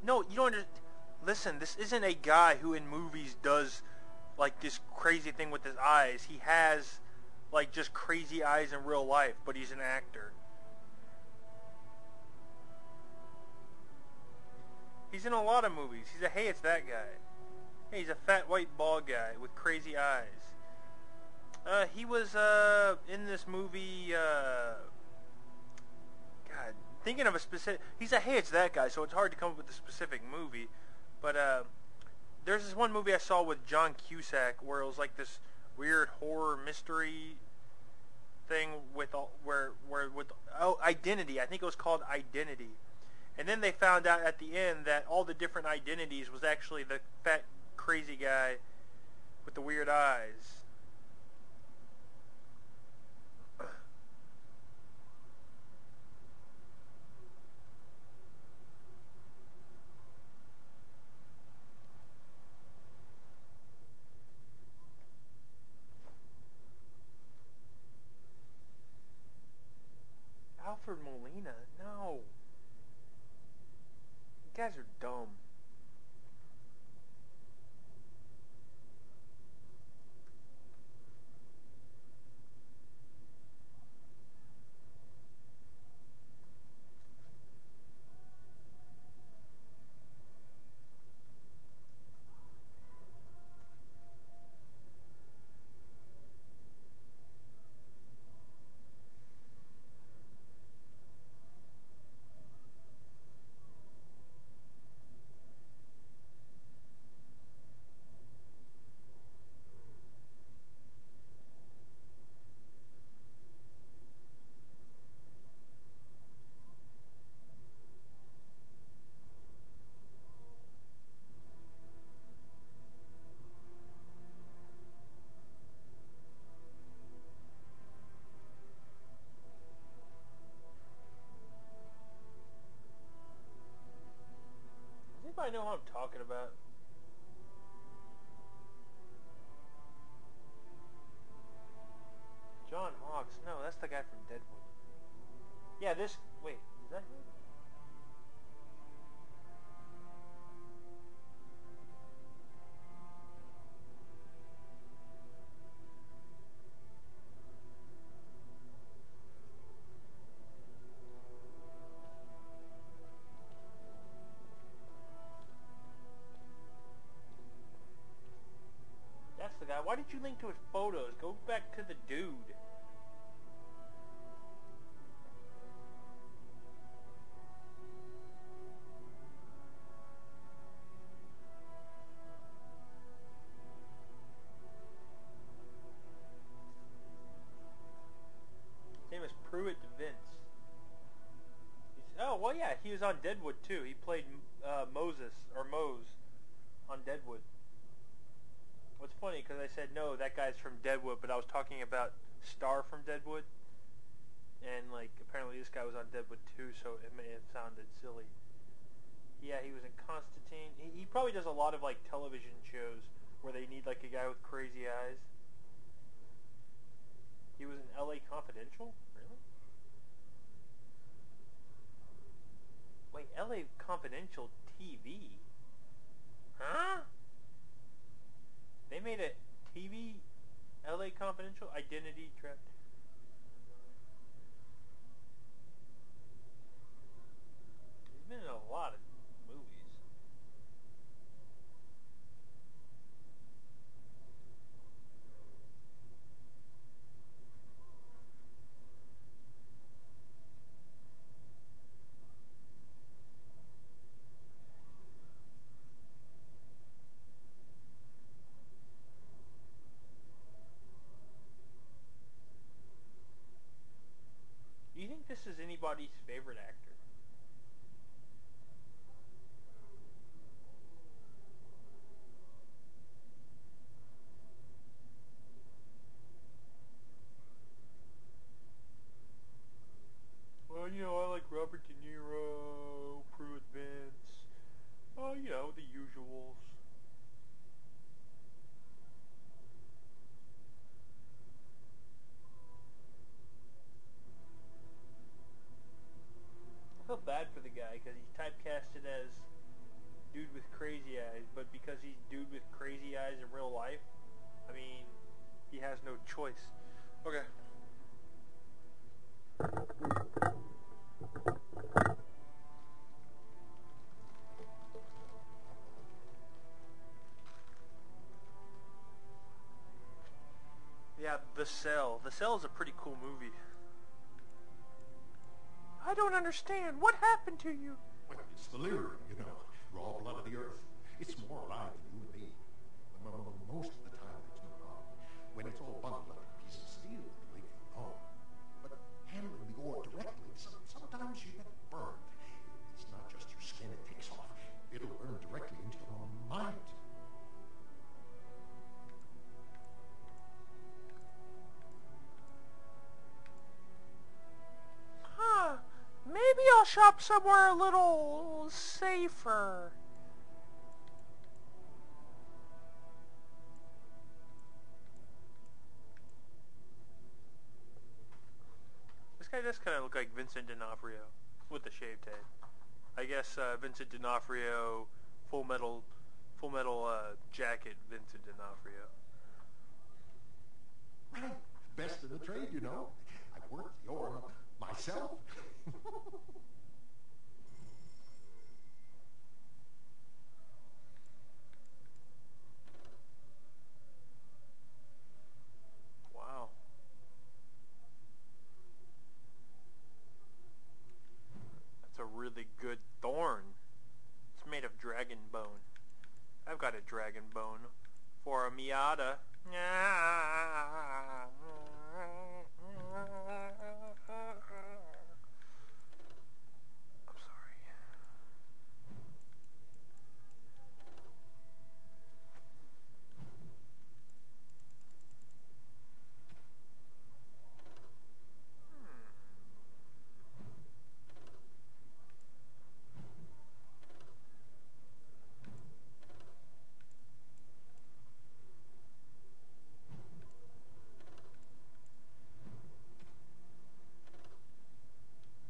No, you don't listen, this isn't a guy who in movies does like this crazy thing with his eyes. He has like just crazy eyes in real life, but he's an actor. He's in a lot of movies. Hey, it's that guy. Hey, he's a fat white bald guy with crazy eyes. He was in this movie, God, thinking of a specific, hey, it's that guy, so it's hard to come up with a specific movie, but there's this one movie I saw with John Cusack where it was like this weird horror mystery thing with Identity. I think it was called Identity. And then they found out at the end that all the different identities was actually the fat, crazy guy with the weird eyes. Alfred Molina? No. You guys are dumb. I know what I'm talking about. John Hawkes. No, that's the guy from Deadwood. Yeah, this... Wait, is that him? The guy. Why did you link to his photos? Go back to the dude. His name is Pruitt Vince. Oh, well, yeah, he was on Deadwood, too. He played Moses, or Mose, on Deadwood. What's funny, because I said, no, that guy's from Deadwood, but I was talking about Star from Deadwood. And, like, apparently this guy was on Deadwood too, so it may have sounded silly. Yeah, he was in Constantine. He probably does a lot of, like, television shows where they need, like, a guy with crazy eyes. He was in L.A. Confidential? Really? Wait, L.A. Confidential TV? Huh? They made a TV L.A. Confidential Identity Trap. He's been in a lot of movies. Do you think this is anybody's favorite actor? Well, you know, I like Robert De Niro, Pruitt Vince, you know, the usuals. I feel bad for the guy because he's typecasted as dude with crazy eyes, but because he's dude with crazy eyes in real life, I mean, he has no choice. Okay. Yeah, The Cell. The Cell is a pretty cool movie. I don't understand. What happened to you? Well, it's the lyrium, you know. Raw blood of the earth. It's more alive than you and me. Most of the time, there's no problem. When it's all bundled up in a piece of steel, you leave it alone. But handling the ore directly, sometimes you get burned. It's not just your skin it takes off. It'll burn directly into your own mind. Huh. Maybe I'll shop somewhere a little safer. This guy does kind of look like Vincent D'Onofrio with the shaved head. I guess Vincent D'Onofrio, Full Metal Jacket Vincent D'Onofrio. Right. Best in the trade, you know. I've worked the ore myself. Wow. That's a really good thorn. It's made of dragon bone. I've got a dragon bone for a Miata. I'm sorry.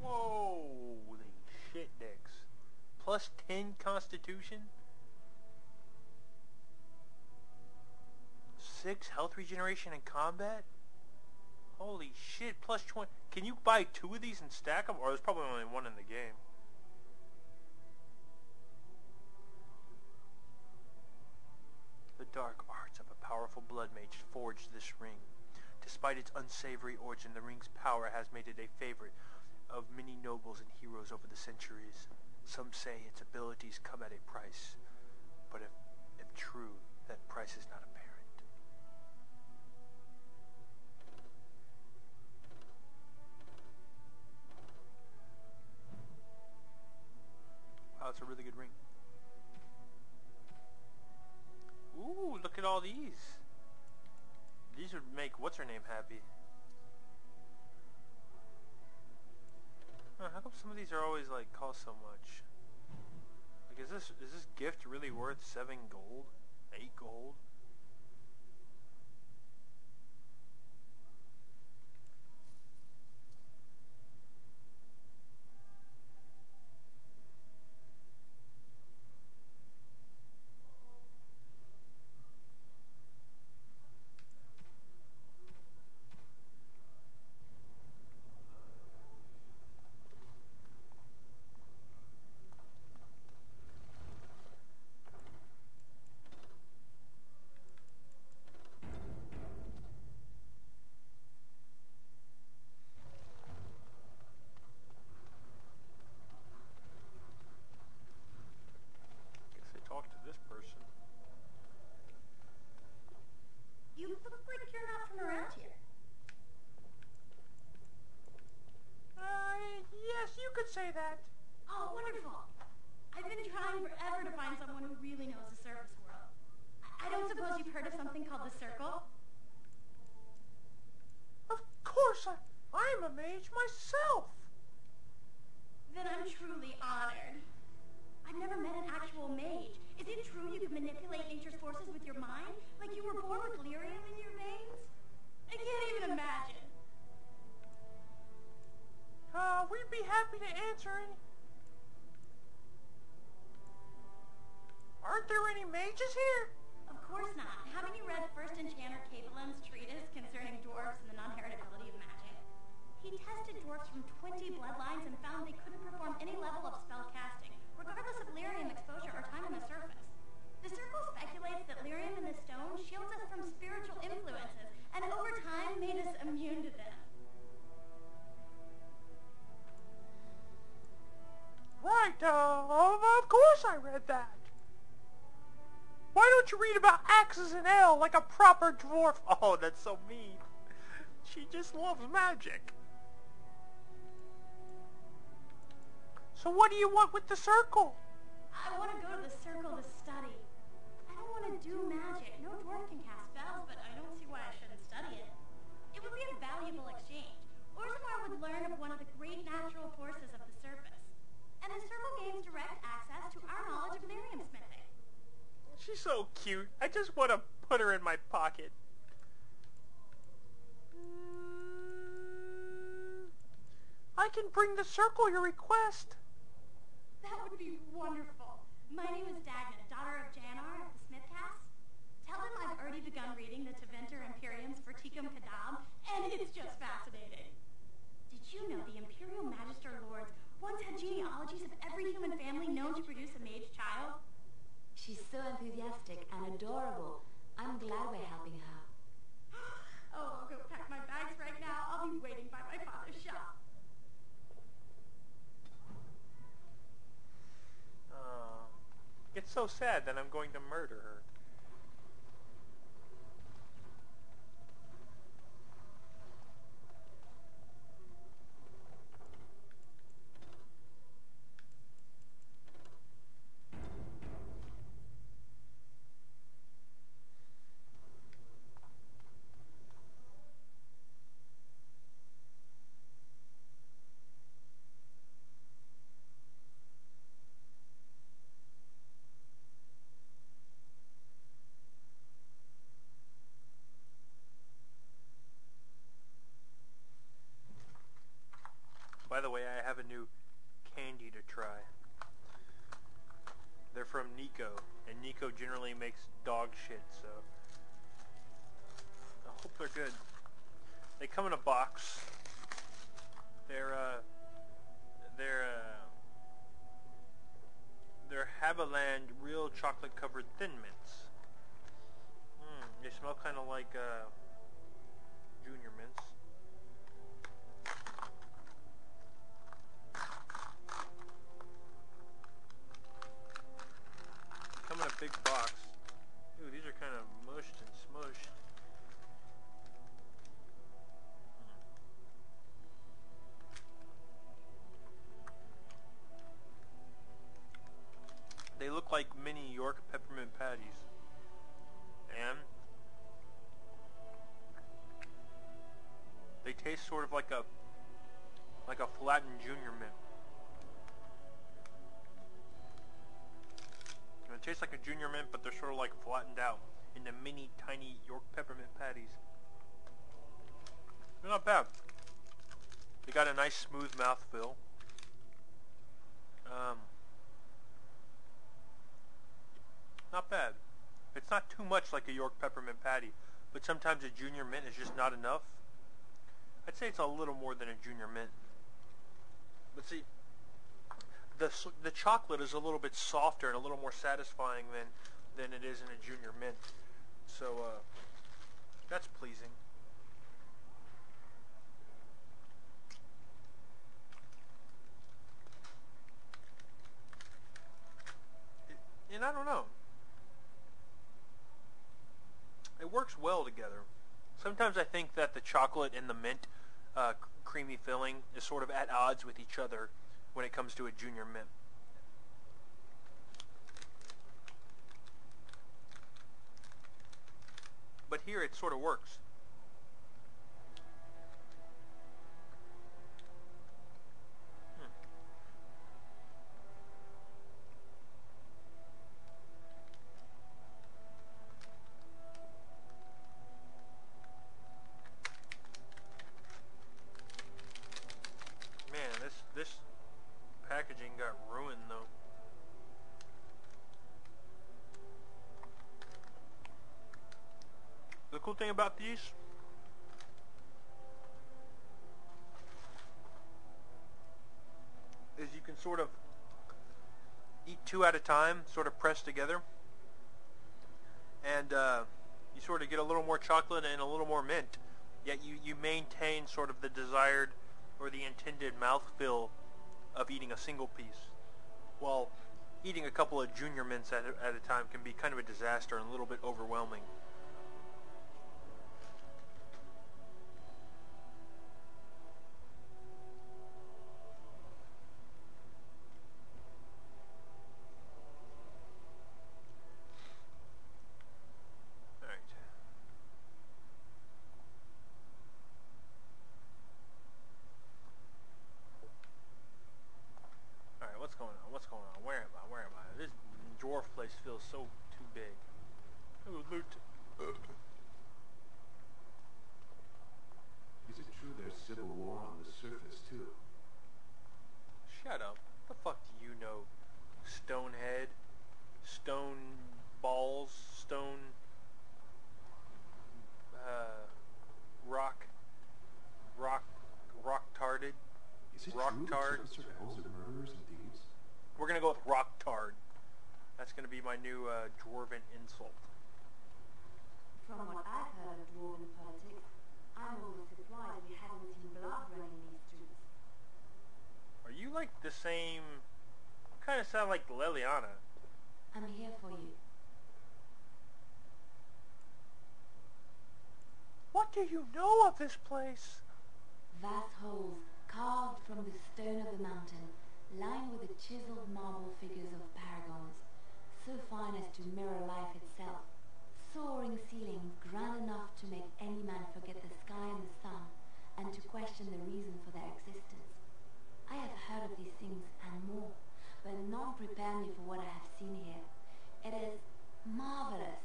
Holy shit, Dix. Plus 10 Constitution? 6 health regeneration in combat? Holy shit, plus 20. Can you buy 2 of these and stack them? Or there's probably only 1 in the game. The dark arts of a powerful blood mage forged this ring. Despite its unsavory origin, the ring's power has made it a favorite of many nobles and heroes over the centuries. Some say its abilities come at a price, but if true, that price is not apparent. Wow, it's a really good ring. Ooh, look at all these. These would make what's-her-name happy. of these are always like cost so much. Like, is this gift really worth 7 gold? 8 gold? Say that. Oh, wonderful. I've been trying forever to find someone who really knows the surface world. I don't suppose you've heard of something called the Circle? Of course, I'm a mage myself. Then I'm truly honored. I've never met an actual mage. Is it true you can manipulate nature's forces with your mind? Like you were born with lyrium in your veins? I can't even imagine. We'd be happy to answer any... Aren't there any mages here? Of course not. Haven't you read First Enchanter Capeland's treatise concerning dwarves and the non-heritability of magic? He tested dwarves from 20 bloodlines and found they couldn't perform any level of spell casting, regardless of lyrium exposure or time on the surface. The Circle speculates that lyrium in the stone shields us from spiritual influences, and over time made us immune to them. Right, of course I read that. Why don't you read about axes and ale like a proper dwarf? Oh, that's so mean. She just loves magic. So what do you want with the Circle? I want to go to the Circle to study. I don't want to do magic. No dwarf can cast spells, but I don't see why I shouldn't study it. It would be a valuable exchange. Orzammar would learn of one of the great natural forces of the surface. And the Circle gains direct access to our knowledge of lyrium smithing. She's so cute. I just want to put her in my pocket. I can bring the Circle your request. That would be wonderful. My name is Dagna, daughter of Janar of the Smithcast. Tell them I've already begun reading the Tevinter Imperiums for Tikum Kadab, and it's just fascinating. Did you know the Imperial Magister Lords once had genealogies of every human family known to produce a mage child? She's so enthusiastic and adorable. I'm glad we're helping her. Oh, I'll go pack my bags right now. I'll be waiting by my father's shop. It's so sad that I'm going to murder her. By the way, I have a new candy to try. They're from Nico, and Nico generally makes dog shit, so I hope they're good. They come in a box. They're Haviland real chocolate covered Thin Mints. They smell kind of like Junior Mints. Come in a big box. Ooh, these are kind of mushed and smushed. They look like mini York peppermint patties. And they taste sort of like a flattened Junior Mint. taste like a Junior Mint, but they're sort of like flattened out into mini, tiny York peppermint patties. They're not bad. They got a nice, smooth mouthfeel. Not bad. It's not too much like a York peppermint patty, but sometimes a Junior Mint is just not enough. I'd say it's a little more than a Junior Mint. But see, the chocolate is a little bit softer and a little more satisfying than it is in a Junior Mint. So that's pleasing. And I don't know. It works well together. Sometimes I think that the chocolate and the mint creamy filling is sort of at odds with each other when it comes to a Junior Mint. But here it sort of works. This packaging got ruined though. The cool thing about these is you can sort of eat two at a time, sort of pressed together, and you sort of get a little more chocolate and a little more mint, yet you maintain sort of the desired or the intended mouthfeel of eating a single piece. While eating a couple of Junior Mints at a time can be kind of a disaster and a little bit overwhelming. What's going on? Where am I? This dwarf place feels so too big. Oh, loot. Is it true there's civil war on the surface, too? Shut up. What the fuck do you know? Stonehead? Stone balls? Stone... rock-tarded? Is it rock-tard? true that surface rebels are murderers and thieves? We're gonna go with rock-tard. That's gonna be my new dwarven insult. From what I've heard of dwarven politics, I'm always surprised we haven't seen blood running these streets. Are you like the same... kind of sound like Leliana. I'm here for you. What do you know of this place? Vast holes carved from the stone of the mountain, lined with the chiseled marble figures of paragons, so fine as to mirror life itself. Soaring ceilings grand enough to make any man forget the sky and the sun, and to question the reason for their existence. I have heard of these things and more, but none prepare me for what I have seen here. It is marvelous.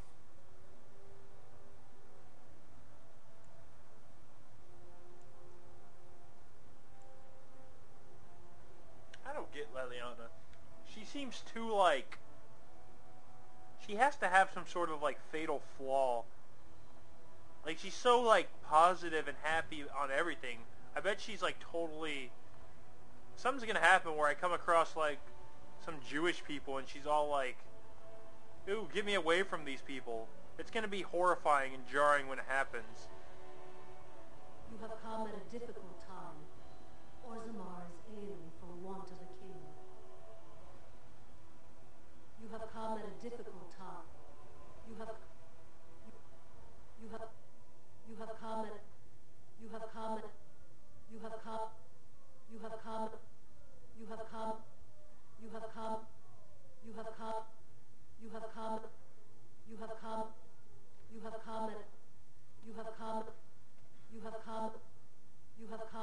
I don't get Leliana. She seems too, like... she has to have some sort of, like, fatal flaw. Like, she's so, like, positive and happy on everything. I bet she's, like, totally... something's gonna happen where I come across, like, some Jewish people and she's all like, ooh, get me away from these people. It's gonna be horrifying and jarring when it happens. You have come at a difficult time. Orzammar is ailing for want of a king. You have come at a difficult time. You have come at you have come at you have come you have come you have come you have come you have come you have come you have come you have come you have come you have come you have come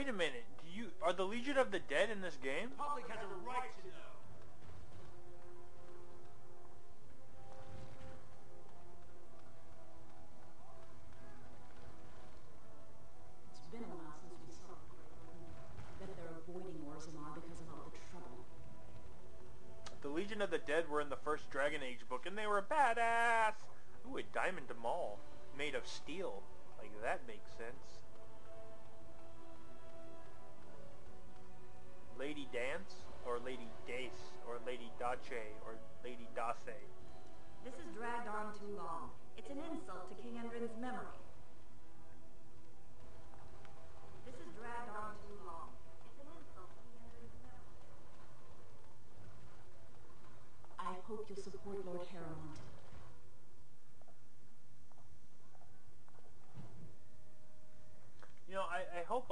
wait a minute. Are the Legion of the Dead in this game? Public has a right to know. It's been a while since we saw the Grey Warden. Bet they're avoiding Orzammar because of all the trouble. The Legion of the Dead were in the first Dragon Age book, and they were badass! Ooh, a diamond maul made of steel. Like, that makes sense. Lady Dance, or Lady Dace, or Lady Dace, or Lady Dace. This has dragged on too long. It's an insult to King Endrin's memory. This has dragged on too long. It's an insult to King Endrin's memory. I hope you'll support Lord Harrowmont. You know, I hope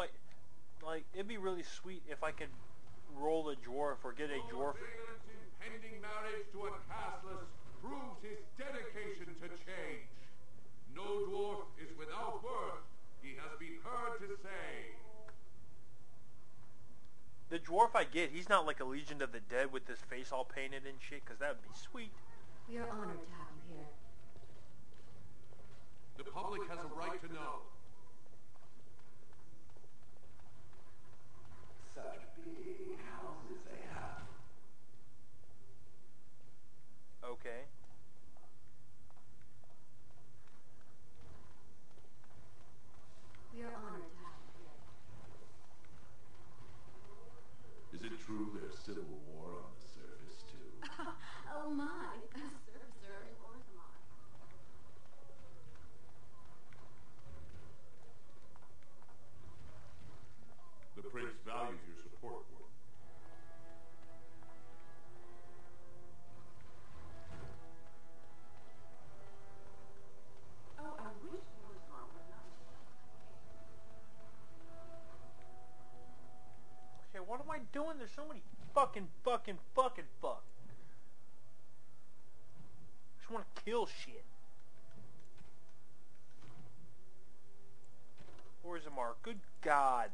it'd be really sweet if I could roll a dwarf or get a dwarf. Valent's impending marriage to a castless proves his dedication to change. No dwarf is without worth, he has been heard to say. The dwarf I get, he's not like a Legion of the Dead with his face all painted and shit, because that would be sweet. We are honored to have you here. The public has a right to know. Such big houses they have. Okay. We are honored to have you here. Is it true there's civil war on the surface, too? Oh my, a surfacer in Orzammar. The prince values your support, Warden. Oh, I wish Orzammar were not. Okay, what am I doing? There's so many fucking fuck. I just want to kill shit. Orzammar, good God.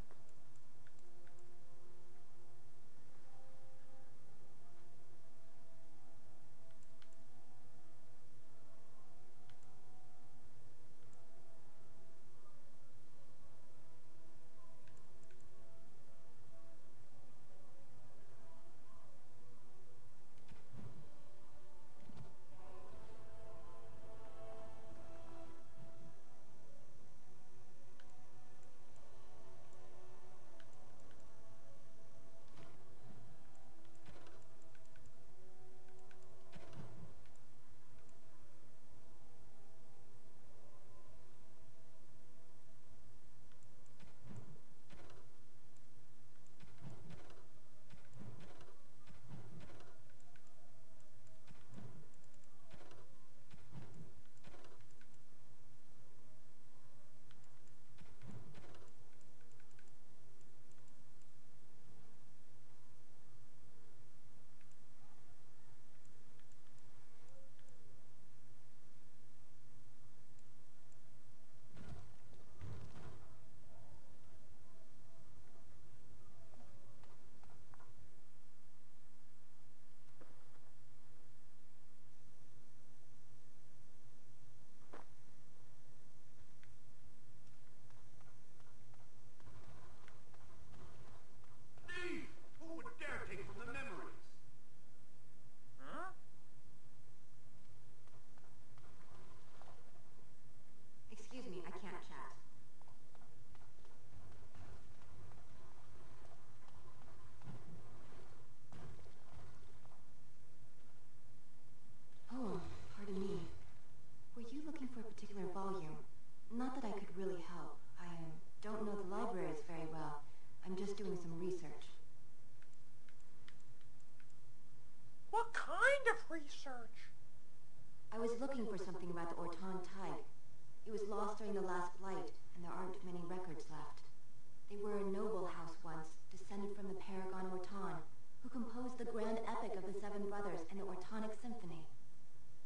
research. I was looking for something about the Orton tide. It was lost during the last blight, and there aren't many records left. They were a noble house once, descended from the Paragon Orton, who composed the grand epic of the Seven Brothers and the Ortonic Symphony.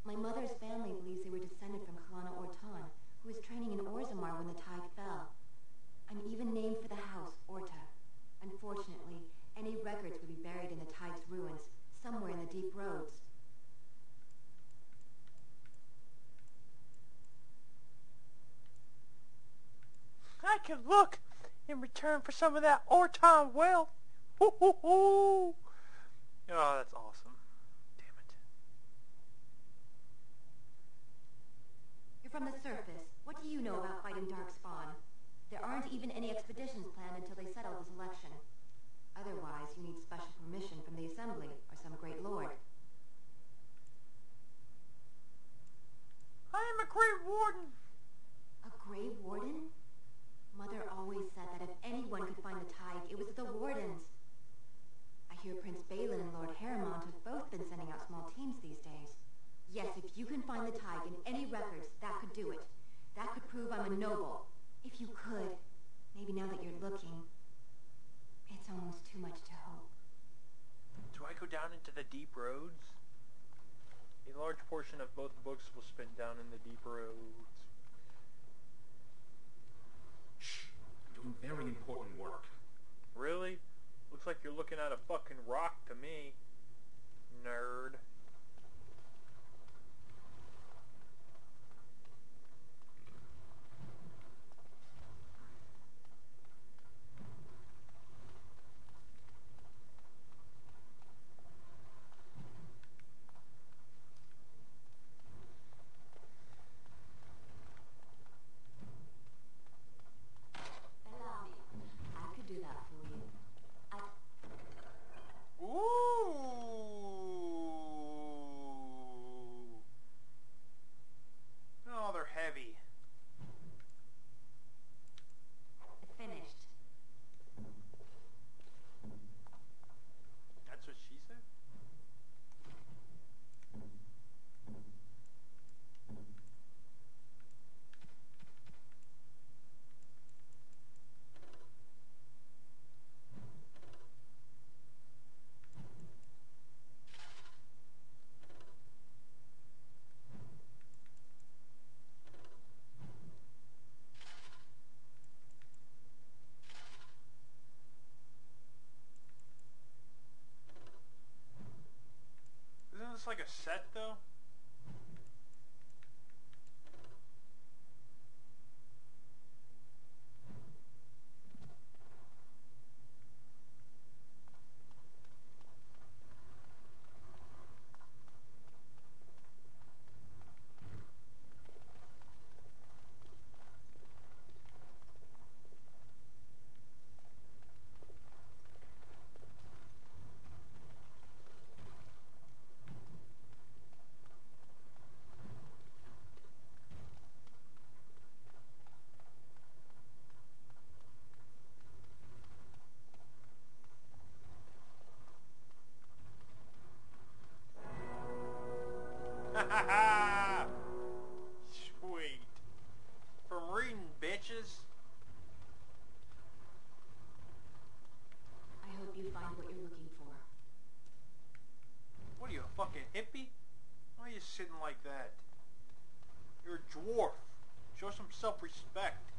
My mother's family believes they were descended from Kalana Orton, who was training in Orzammar when the tide fell. I'm even named for the house, Orta. Unfortunately, any records would be buried in the tide's ruins, somewhere in the deep roads. I can look in return for some of that Orton wealth. Hoo hoo hoo! Oh, that's awesome. Damn it. You're from the surface. What do you know about fighting Darkspawn? There aren't even any expeditions planned until they settle this election. Otherwise, you need special permission from the Assembly or some great lord. I am a Grey Warden. A Grey Warden? Mother always said that if anyone could find the tide, it was the Wardens. I hear Prince Balin and Lord Harrimont have both been sending out small teams these days. Yes, if you can find the tide in any records, that could do it. That could prove I'm a noble. If you could. Maybe now that you're looking, it's almost too much to hope. Do I go down into the deep roads? A large portion of both books was spent down in the deep roads. Shh. I'm doing very important work. Really? Looks like you're looking at a fucking rock to me. Nerd. Is this like a set, though? Sweet. From reading, bitches. I hope you find what you're looking for. What are you, a fucking hippie? Why are you sitting like that? You're a dwarf. Show some self-respect.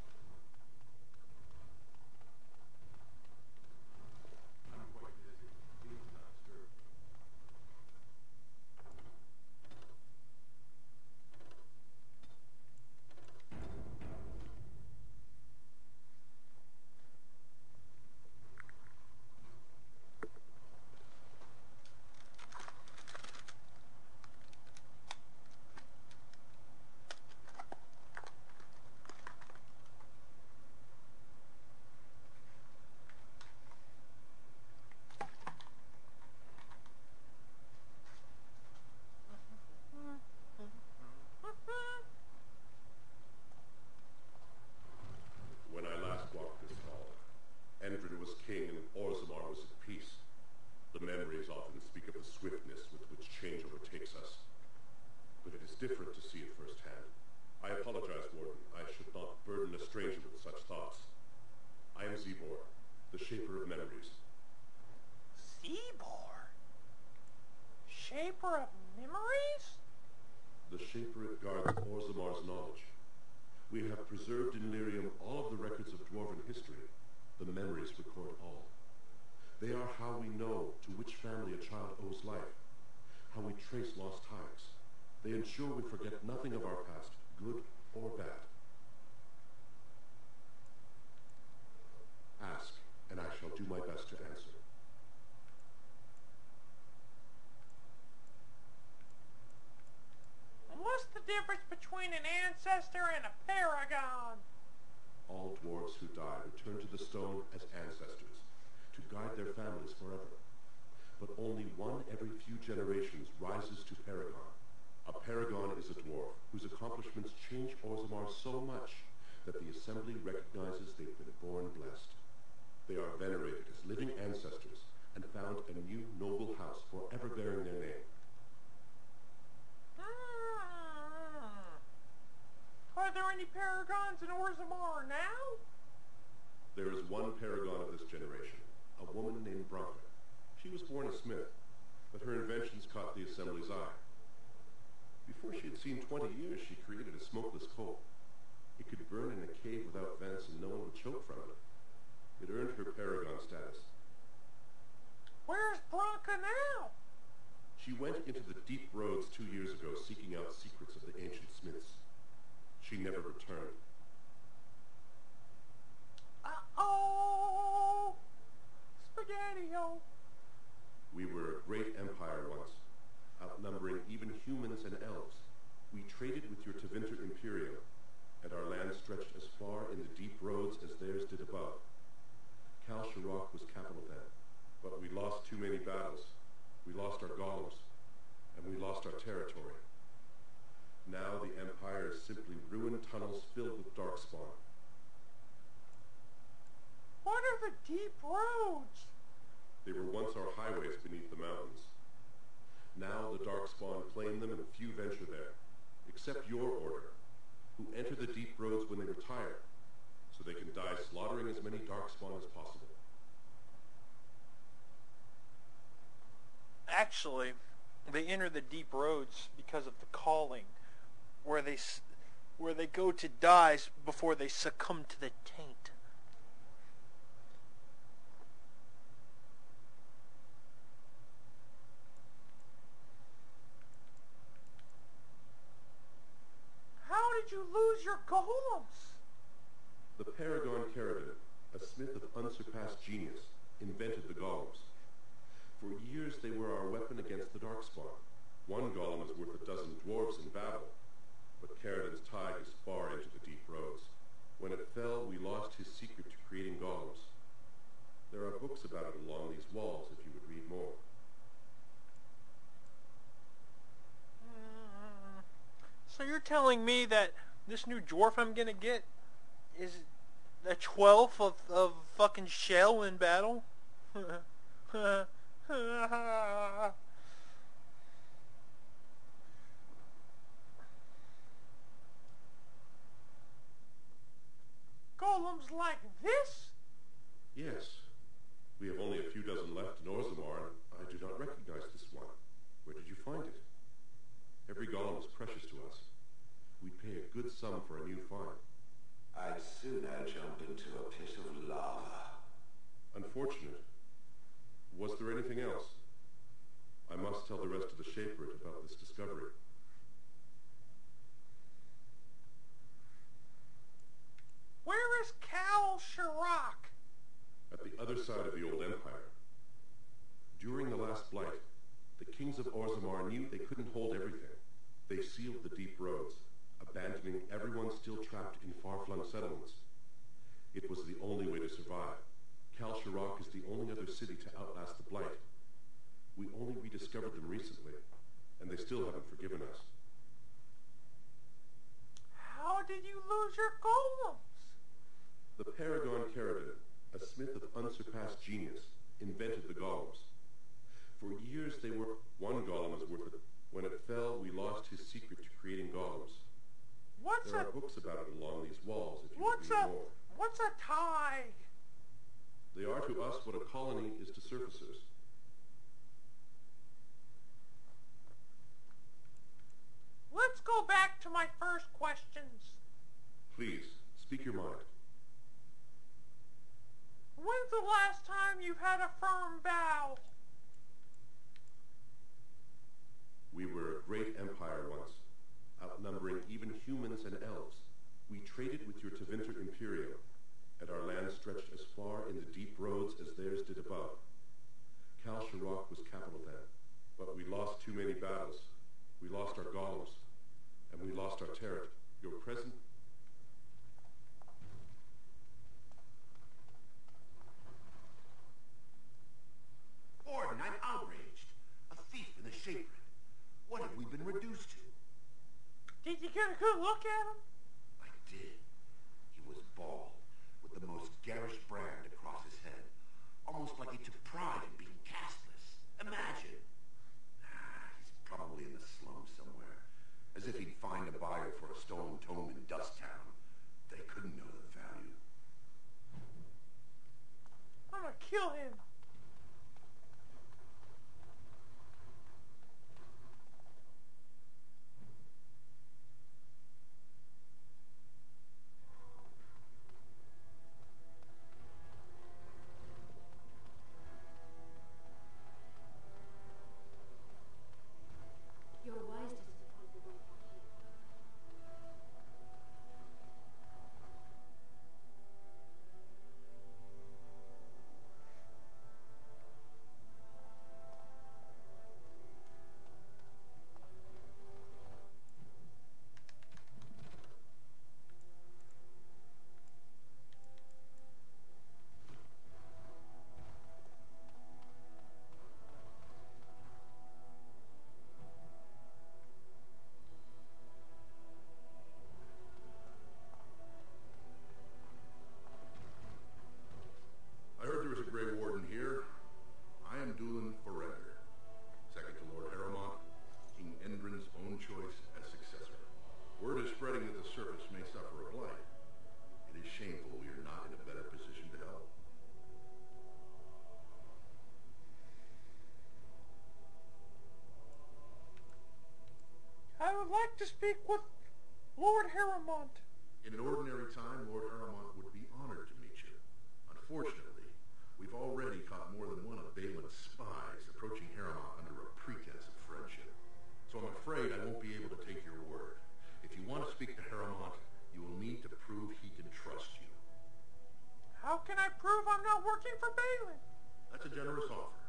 When I last walked this hall, Endrin was king and Orzammar was at peace. The memories often speak of the swiftness with which change overtakes us. But it is different to see it firsthand. I apologize, Warden. I should not burden a stranger with such thoughts. I am Zebor, the Shaper of Memories. Zebor? Shaper of Memories? The Shaper it guards Orzammar's knowledge. We have preserved in Lyrium all of the records of Dwarven history. The memories record all. They are how we know to which family a child owes life, how we trace lost ties. They ensure we forget nothing of our past, good or bad. Ask, and I shall do my best to answer. What's the difference between an ancestor and a paragon? All dwarves who die return to the stone as ancestors, to guide their families forever. But only one every few generations rises to paragon. A paragon is a dwarf whose accomplishments change Orzammar so much that the Assembly recognizes they've been born blessed. They are venerated as living ancestors and found a new noble house forever bearing their name. Are there any paragons in Orzammar now? There is one paragon of this generation, a woman named Branka. She was born a smith, but her inventions caught the Assembly's eye. Before she had seen 20 years, she created a smokeless coal. It could burn in a cave without vents and no one would choke from it. It earned her paragon status. Where's Branka now? She went into the deep roads 2 years ago seeking out secrets of the ancient smiths. She never returned. Uh-oh! Spaghetti-o! We were a great empire once, outnumbering even humans and elves. We traded with your Tevinter Imperium, and our land stretched as far in the deep roads as theirs did above. Kal Sharok was capital then, but we lost too many battles. We lost our golems, and we lost our territory. Now the Empire is simply ruined tunnels filled with Darkspawn. What are the deep roads? They were once our highways beneath the mountains. Now the Darkspawn claim them and few venture there, except your order, who enter the deep roads when they retire, so they can die slaughtering as many Darkspawn as possible. Actually, they enter the deep roads because of the calling, where they go to die before they succumb to the taint. How did you lose your golems? The Paragon Caradon, a smith of unsurpassed genius, invented the golems. For years they were our weapon against the Darkspawn. One golem is worth 12 dwarves in battle, but Caradon's tide is far into the deep roads. When it fell, we lost his secret to creating golems. There are books about it along these walls if you would read more. So you're telling me that this new dwarf I'm gonna get is a 12th of fucking shell in battle? Golems like this? Yes. We have only a few dozen left in Orzammar, and I do not recognize this one. Where did you find it? Every golem is precious to us. We'd pay a good sum for a new find. I'd sooner jump into a pit of lava. Unfortunate. Was there anything else? I must tell the rest of the Shaperate about this discovery. Where is Kal Sharok? At the other side of the old empire. During the last blight, the kings of Orzammar knew they couldn't hold everything. They sealed the deep roads, abandoning everyone still trapped in far-flung settlements. It was the only way to survive. Kal Sharok is the only other city to outlast the blight. We only rediscovered them recently, and they still haven't forgiven us. How did you lose your golems? The Paragon Caradon, a smith of unsurpassed genius, invented the golems. For years they were one golem is worth it. When it fell, we lost his secret to creating golems. There are books about it along these walls if you would read more. What's a tie? They are to us what a colony is to surfacers. Let's go back to my first questions. Please, speak your mind. When When's the last time you've had a firm vow? We were a great empire once, outnumbering even humans and elves. We traded with your Tevinter Imperium, and our land stretched as far in the deep roads as theirs did above. Kal Sharok was capital then, but we lost too many battles. We lost our golems, and we lost our turret. Your present... Orden, I'm outraged. A thief in the Shaperate. What have we been reduced to? Did you get a good look at him? I did. He was bald, with the most garish brand across his head. Almost like he took pride in being castless. Imagine. He's probably in the slums somewhere. As if he'd find a buyer for a stolen tome in Dust Town. They couldn't know the value. I'm gonna kill him. You're wise to support the rightful king. I heard there was a Grey Warden here. I am Dulin Forever, second to Lord Harrowmont, King Endrin's own choice as successor. Word is spreading that the surface may suffer a blight. It is shameful we are not in a better position to help. I would like to speak with Lord Harrowmont. In an ordinary time, Lord Harrowmont would be honored to meet you. Unfortunately, we've already caught more than one of Balin's spies approaching Harrowmont under a pretense of friendship. So I'm afraid I won't be able to take your word. If you want to speak to Harrowmont, you will need to prove he can trust you. How can I prove I'm not working for Balin? That's a generous offer.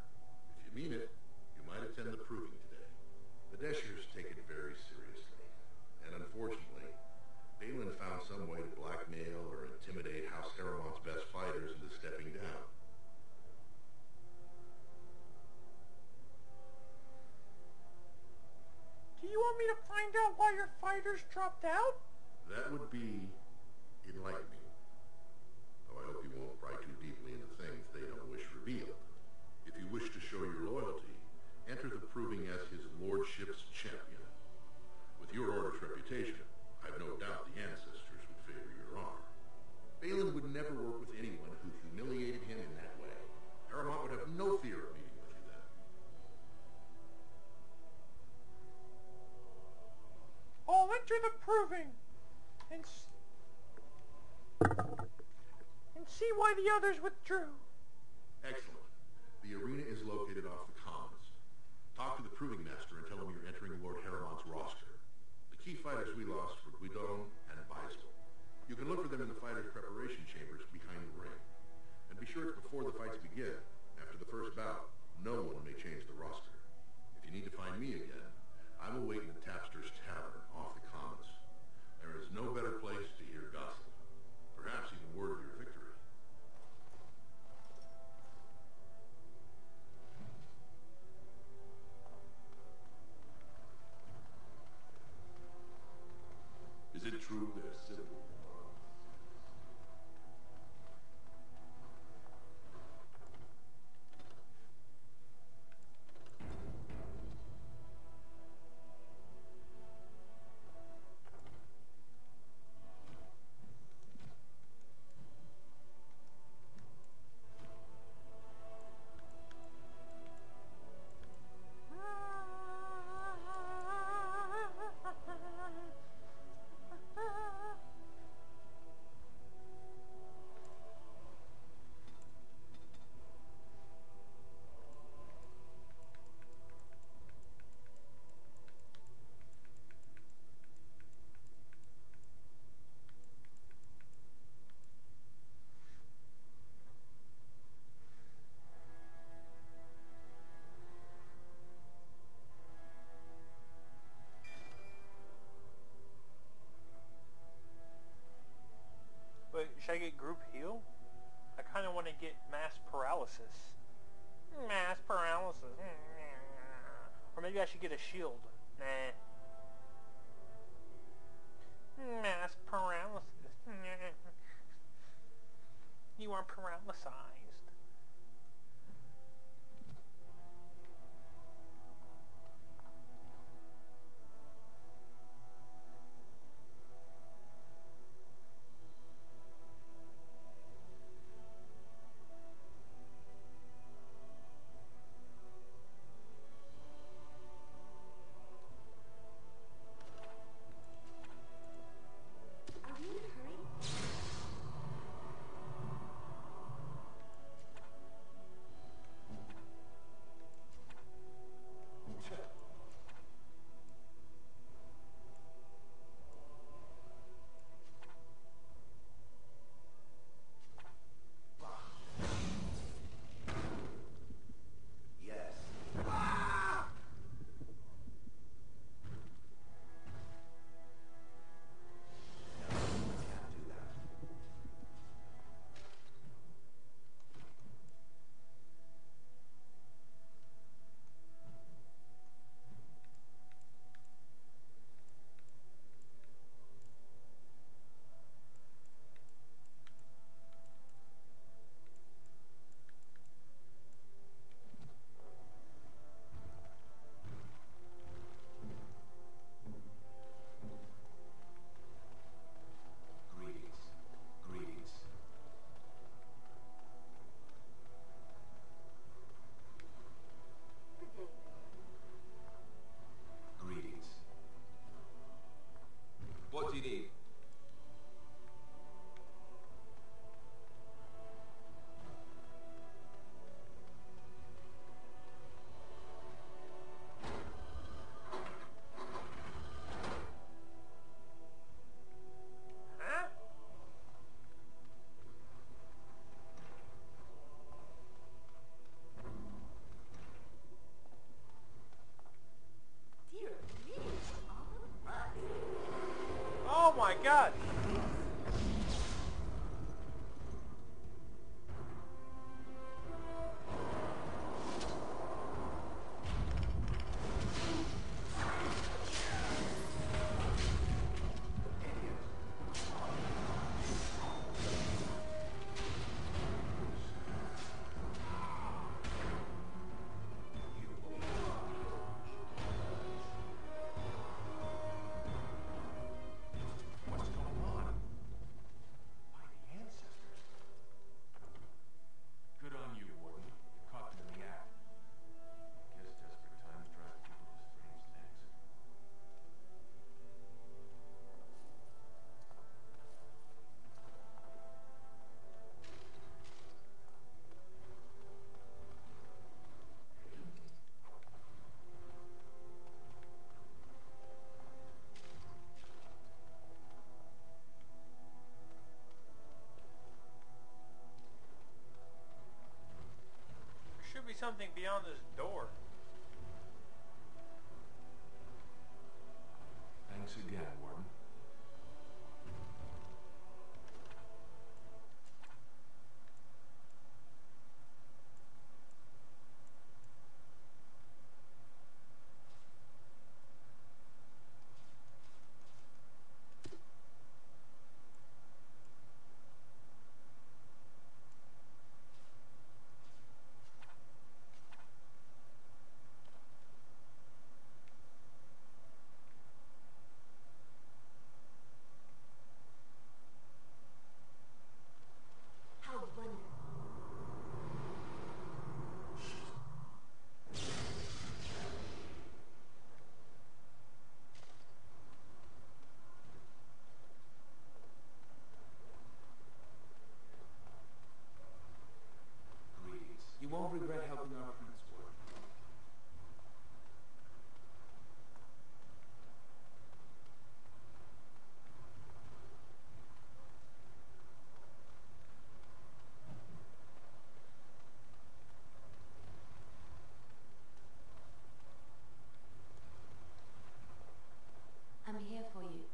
If you mean it, you might attend the proving today. The Deshers take it very seriously. And unfortunately, Balin found some way to blackmail or intimidate House Harrowmont's best fighters into stepping down. Do you want me to find out why your fighters dropped out? That would be enlightening. Though I hope you won't pry too deeply into things they don't wish revealed. If you wish to show your loyalty, enter the proving as his lordship's champion. With your order's reputation, I've no doubt the ancestors would favor your honor. Balin would never work with anyone who humiliated him in that way. Harrowmont would have no fear of meeting with you then. I'll enter the proving and see why the others withdrew. Excellent. The arena is located off the Commons. Talk to the proving master and tell him you're entering Lord Harrowmont's roster. The key fighters we lost were Guidon and Beisel. You can look for them in the fighters' preparation chambers behind the ring. And be sure it's before the fights begin. After the first bout, no one may change the roster. If you need to find me again, I will wait in the Tapster's Tavern off the Commons. There is no better place to hear gossip. Perhaps even word of your victory. Is it true they're civil? group heal? I kind of want to get mass paralysis. Mass paralysis. Or maybe I should get a shield. Nah. Mass paralysis. You are paralyzed. Are you in a hurry? Yes. No, I can't do that. Greetings. Greetings. Greetings. What do you need? Huh? Dear me, all the bugs. Oh my god! What's going on? By the ancestors. Good on you, Warden. You caught them in the act. Guess desperate times drive people to strange things. There should be something beyond this door. Thanks again, Warden. How wonderful. Greetings. You won't regret helping our prince, Warden. I'm here for you.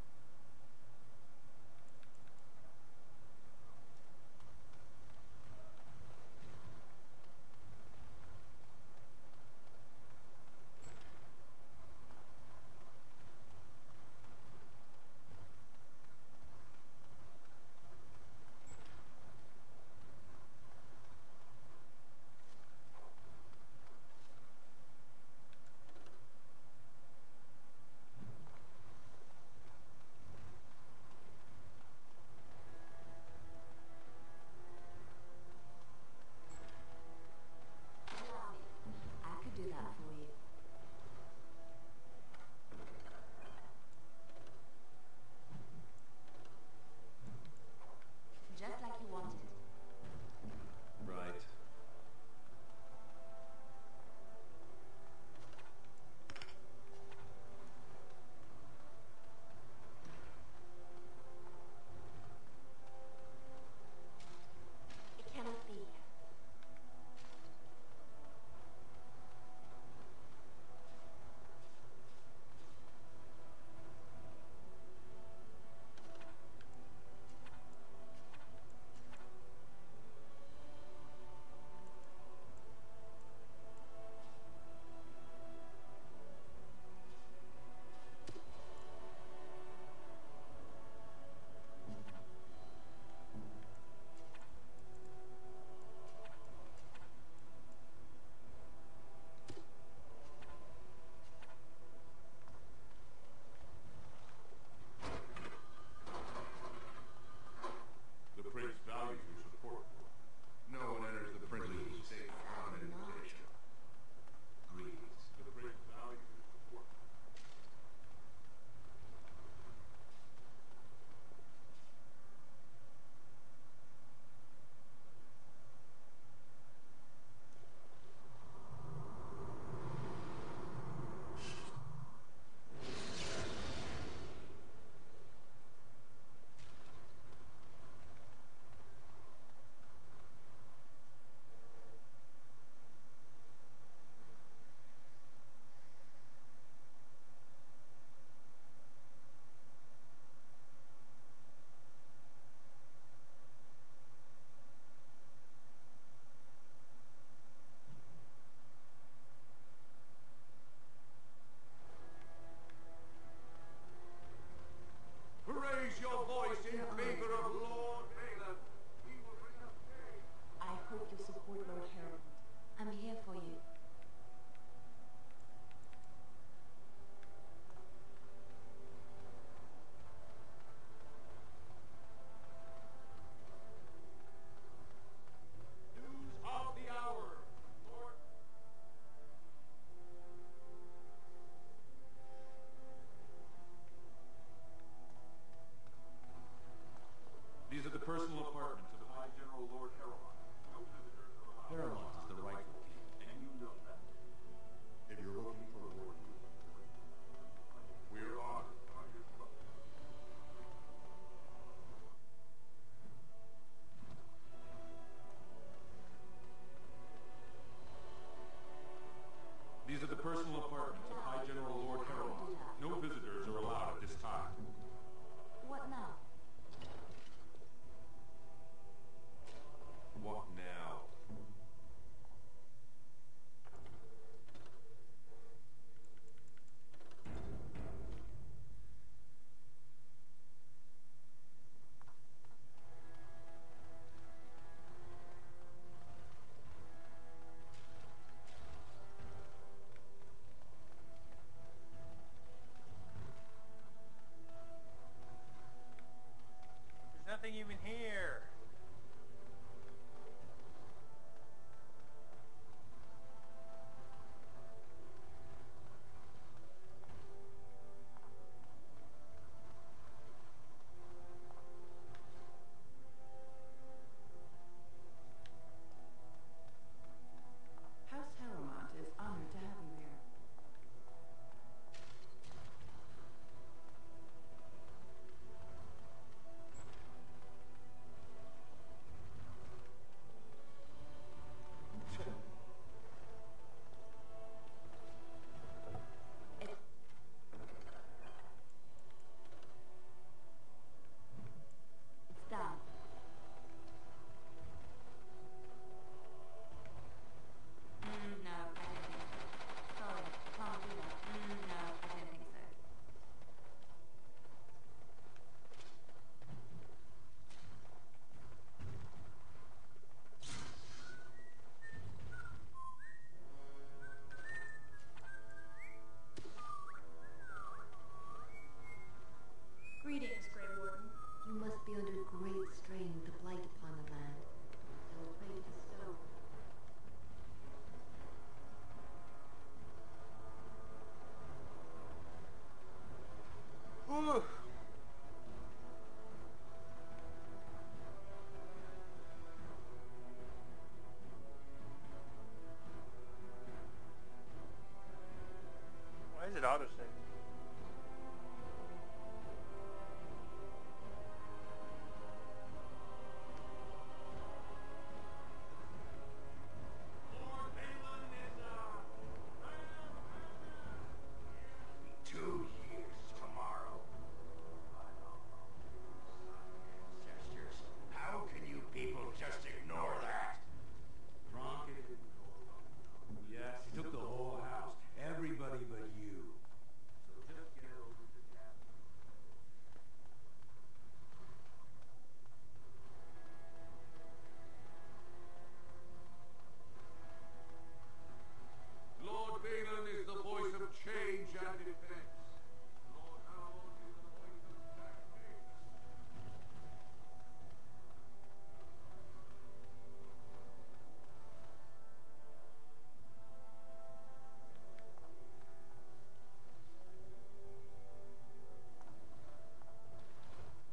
autosave.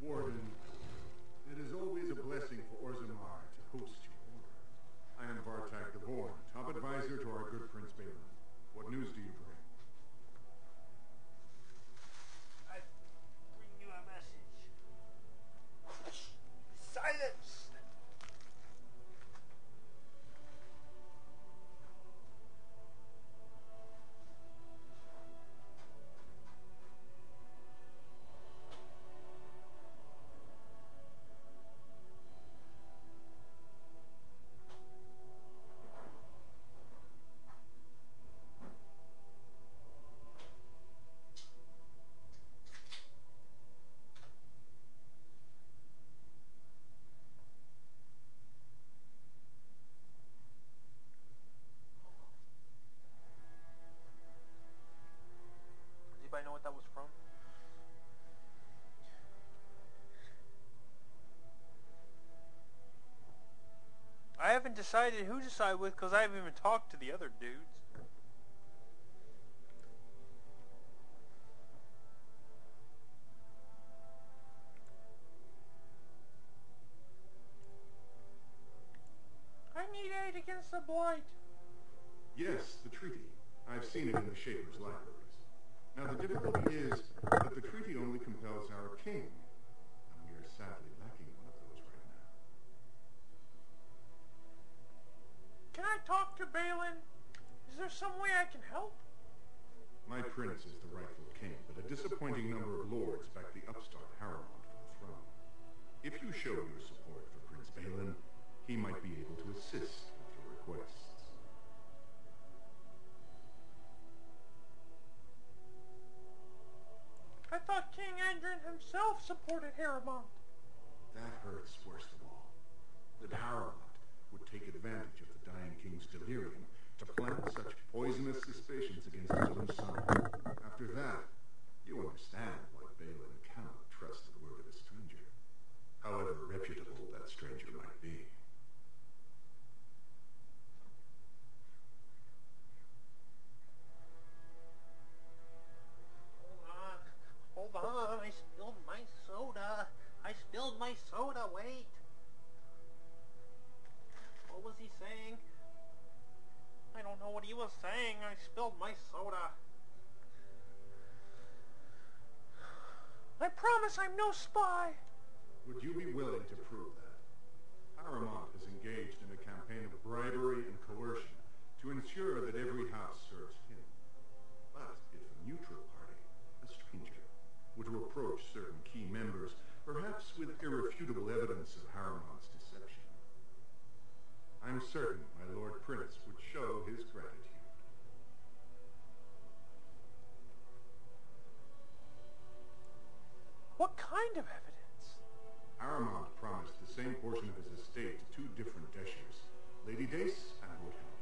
Warden, it is always a blessing for Orzammar to host your order. I am Vartak the Vorn, top advisor to our good Prince Balin. What news do you bring? I bring you a message. Silence! Anybody know what that was from? I haven't decided who to side with because I haven't even talked to the other dudes. I need aid against the Blight. Yes, the treaty. I've seen it in the Shaper's libraries. Now the difficulty is that the treaty only compels our king, and we are sadly lacking one of those right now. Can I talk to Balin? Is there some way I can help? My prince is the rightful king, but a disappointing number of lords back the upstart Harrowmont from the throne. If you show your support for Prince Balin, he might be able to assist with your requests. I thought King Andrin himself supported Harrowmont. That hurts worst of all. That Harrowmont would take advantage of the dying king's delirium to plant such poisonous suspicions against his own son. After that, you understand why Balin cannot trust the word of a stranger, however reputable that stranger might be. Hold on, I spilled my soda. I spilled my soda, wait. What was he saying? I don't know what he was saying. I spilled my soda. I promise I'm no spy. Would you be willing to prove that? Harrowmont has engaged in a campaign of bribery and coercion to ensure that every house serves him. But if a neutral party, a stranger, were to approach certain key members, perhaps with irrefutable evidence of Harrowmont's deception, I'm certain my Lord Prince would show his gratitude. What kind of evidence? Harrowmont promised the same portion of his estate to two different Deshers, Lady Dace and Lord Helm.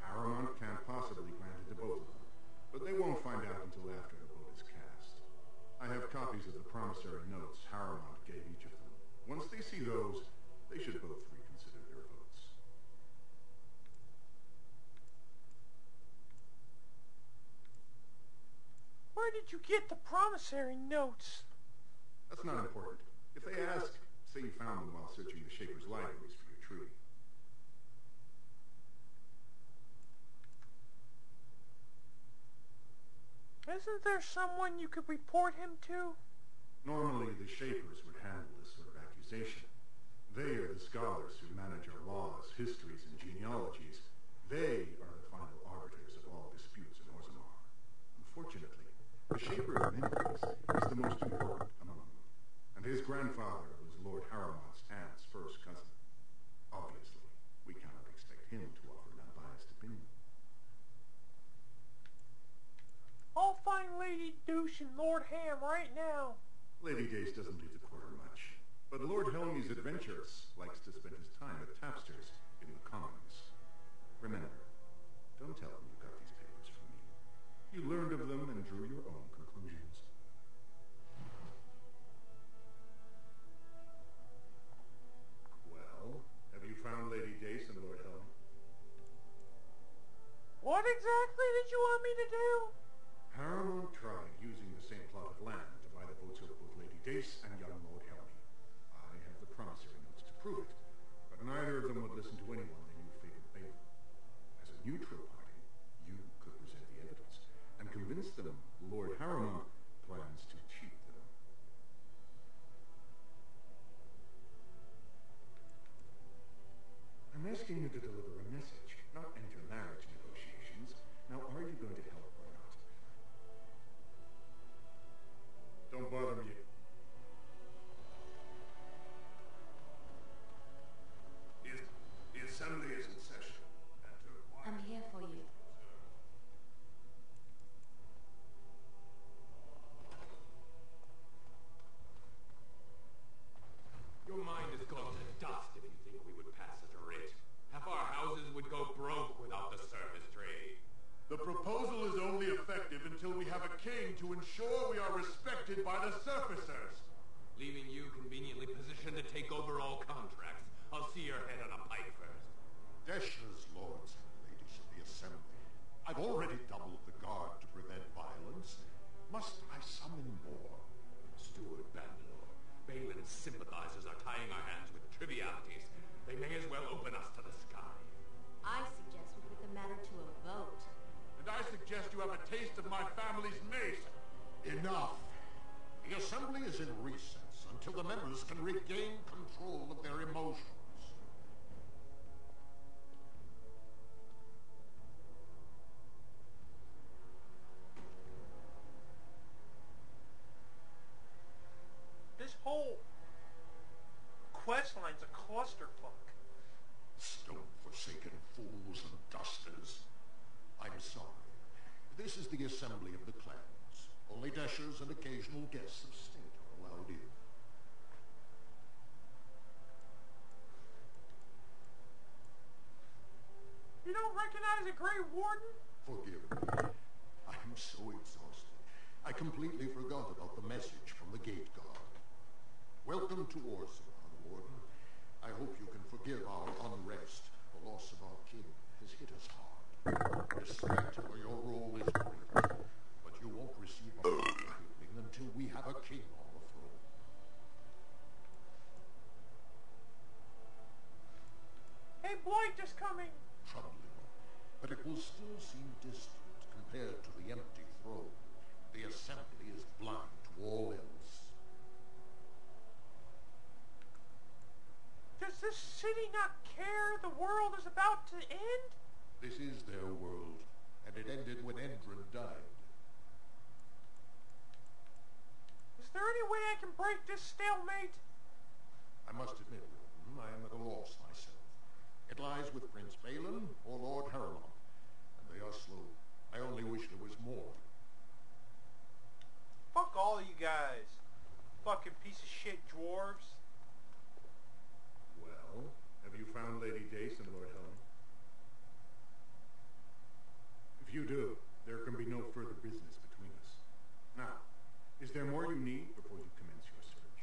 Harrowmont can't possibly grant it to both of them, but they won't find out until after the vote is cast. I have copies of the promissory notes Harrowmont gave each of them. Once they see those, they should both reconsider their votes. Where did you get the promissory notes? That's not important. If they ask, say you found them while searching the Shaper's libraries for your treaty. Isn't there someone you could report him to? Normally, the Shapers would handle this sort of accusation. They are the scholars who manage our laws, histories, and genealogies. They are the final arbiters of all disputes in Orzammar. Unfortunately, the Shaper of Minions is the most important among them, and his grandfather was Lord Harrowmont's aunt's first cousin. Obviously, we cannot expect him to offer an unbiased opinion. I'll find Lady Douche and Lord Ham right now. Lady Dace doesn't leave the quarter much, but Lord Helmy's adventurous likes to spend his time at Tapster's in the Commons. Remember, don't tell them you got these papers from me. You learned of them and drew your own conclusions. Well, have you found Lady Dace and Lord Helmy? What exactly did you want me to do? Harrowmont tried using the same plot of land to buy the votes of both Lady Dace and young Lord Helmy. I have the promissory notes to prove it, but neither of them would listen to anyone they knew favored Balin. As a neutral party, you could present the evidence and convince them Lord Harrowmont plans to cheat them. I'm asking you to deliver a message, not enter marriage negotiations. Now, are you going to help or not? Don't bother me. The assembly is in session. I'm here for you. Your mind has gone to dust if you think we would pass such a writ. Half our houses would go broke without the service trade. The proposal is only effective until we have a king to ensure we are respected by the surfacers. Leaving you conveniently positioned to take over all contracts. I'll see your head on a pike first. Desha's lords and ladies of the assembly, I've already doubled the guard to prevent violence. Must I summon more? Steward Bandalore, Balin's sympathizers are tying our hands with trivialities. They may as well open us to the sky. I suggest we put the matter to a vote. And I suggest you have a taste of my family's mace. Enough. The assembly is in recess until the members can regain control of their emotions. This whole quest line's a clusterfuck. Stone-forsaken fools and dusters. I'm sorry. This is the assembly of the clans. Only Deshers and occasional guests of state are allowed in. You don't recognize a Grey Warden? Forgive me. I am so exhausted. I completely forgot about the message from the gate guard. Welcome to Orzammar, Warden. I hope you can forgive our unrest. The loss of our king has hit us hard. Respect for your role is great, but you won't receive a evening until we have a king on the throne. Hey, Blight is coming! Troubling, but it will still seem distant compared to the empty throne. The assembly is blind to all else. Does this city not care the world is about to end? This is their world, and it ended when Endrin died. Is there any way I can break this stalemate? I must admit, Warden, I am at a loss myself. It lies with Prince Balin or Lord Harrowmont, and they are slow. I only wish there was more. Fuck all you guys. Fucking piece of shit dwarves. Well, have you found Lady Dace and Lord Helmy? If you do, there can be no further business between us. Now, is there more you need before you commence your search?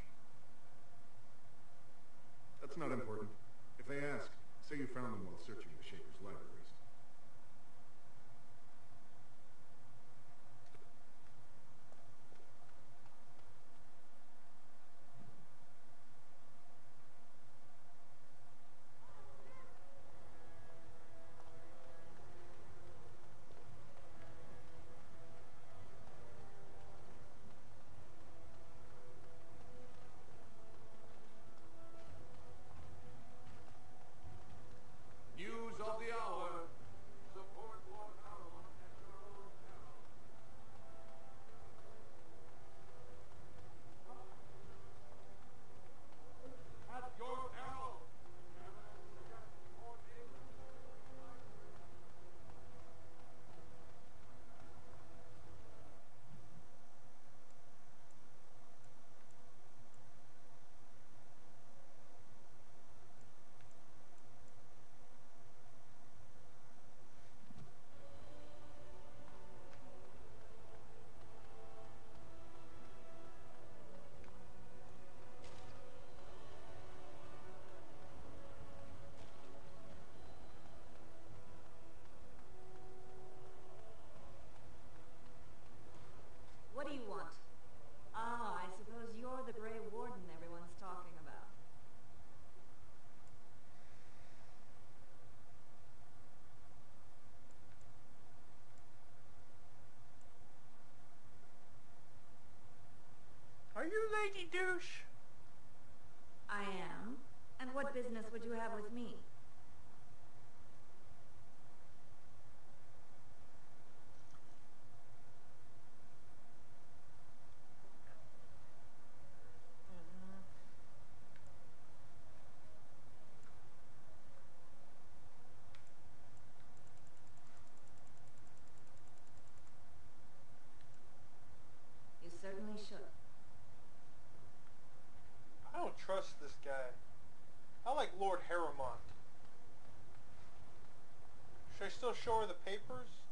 lady douche. I am. And what business would you have with me? You certainly should. I don't trust this guy. I like Lord Harrowmont. Should I still show her the papers?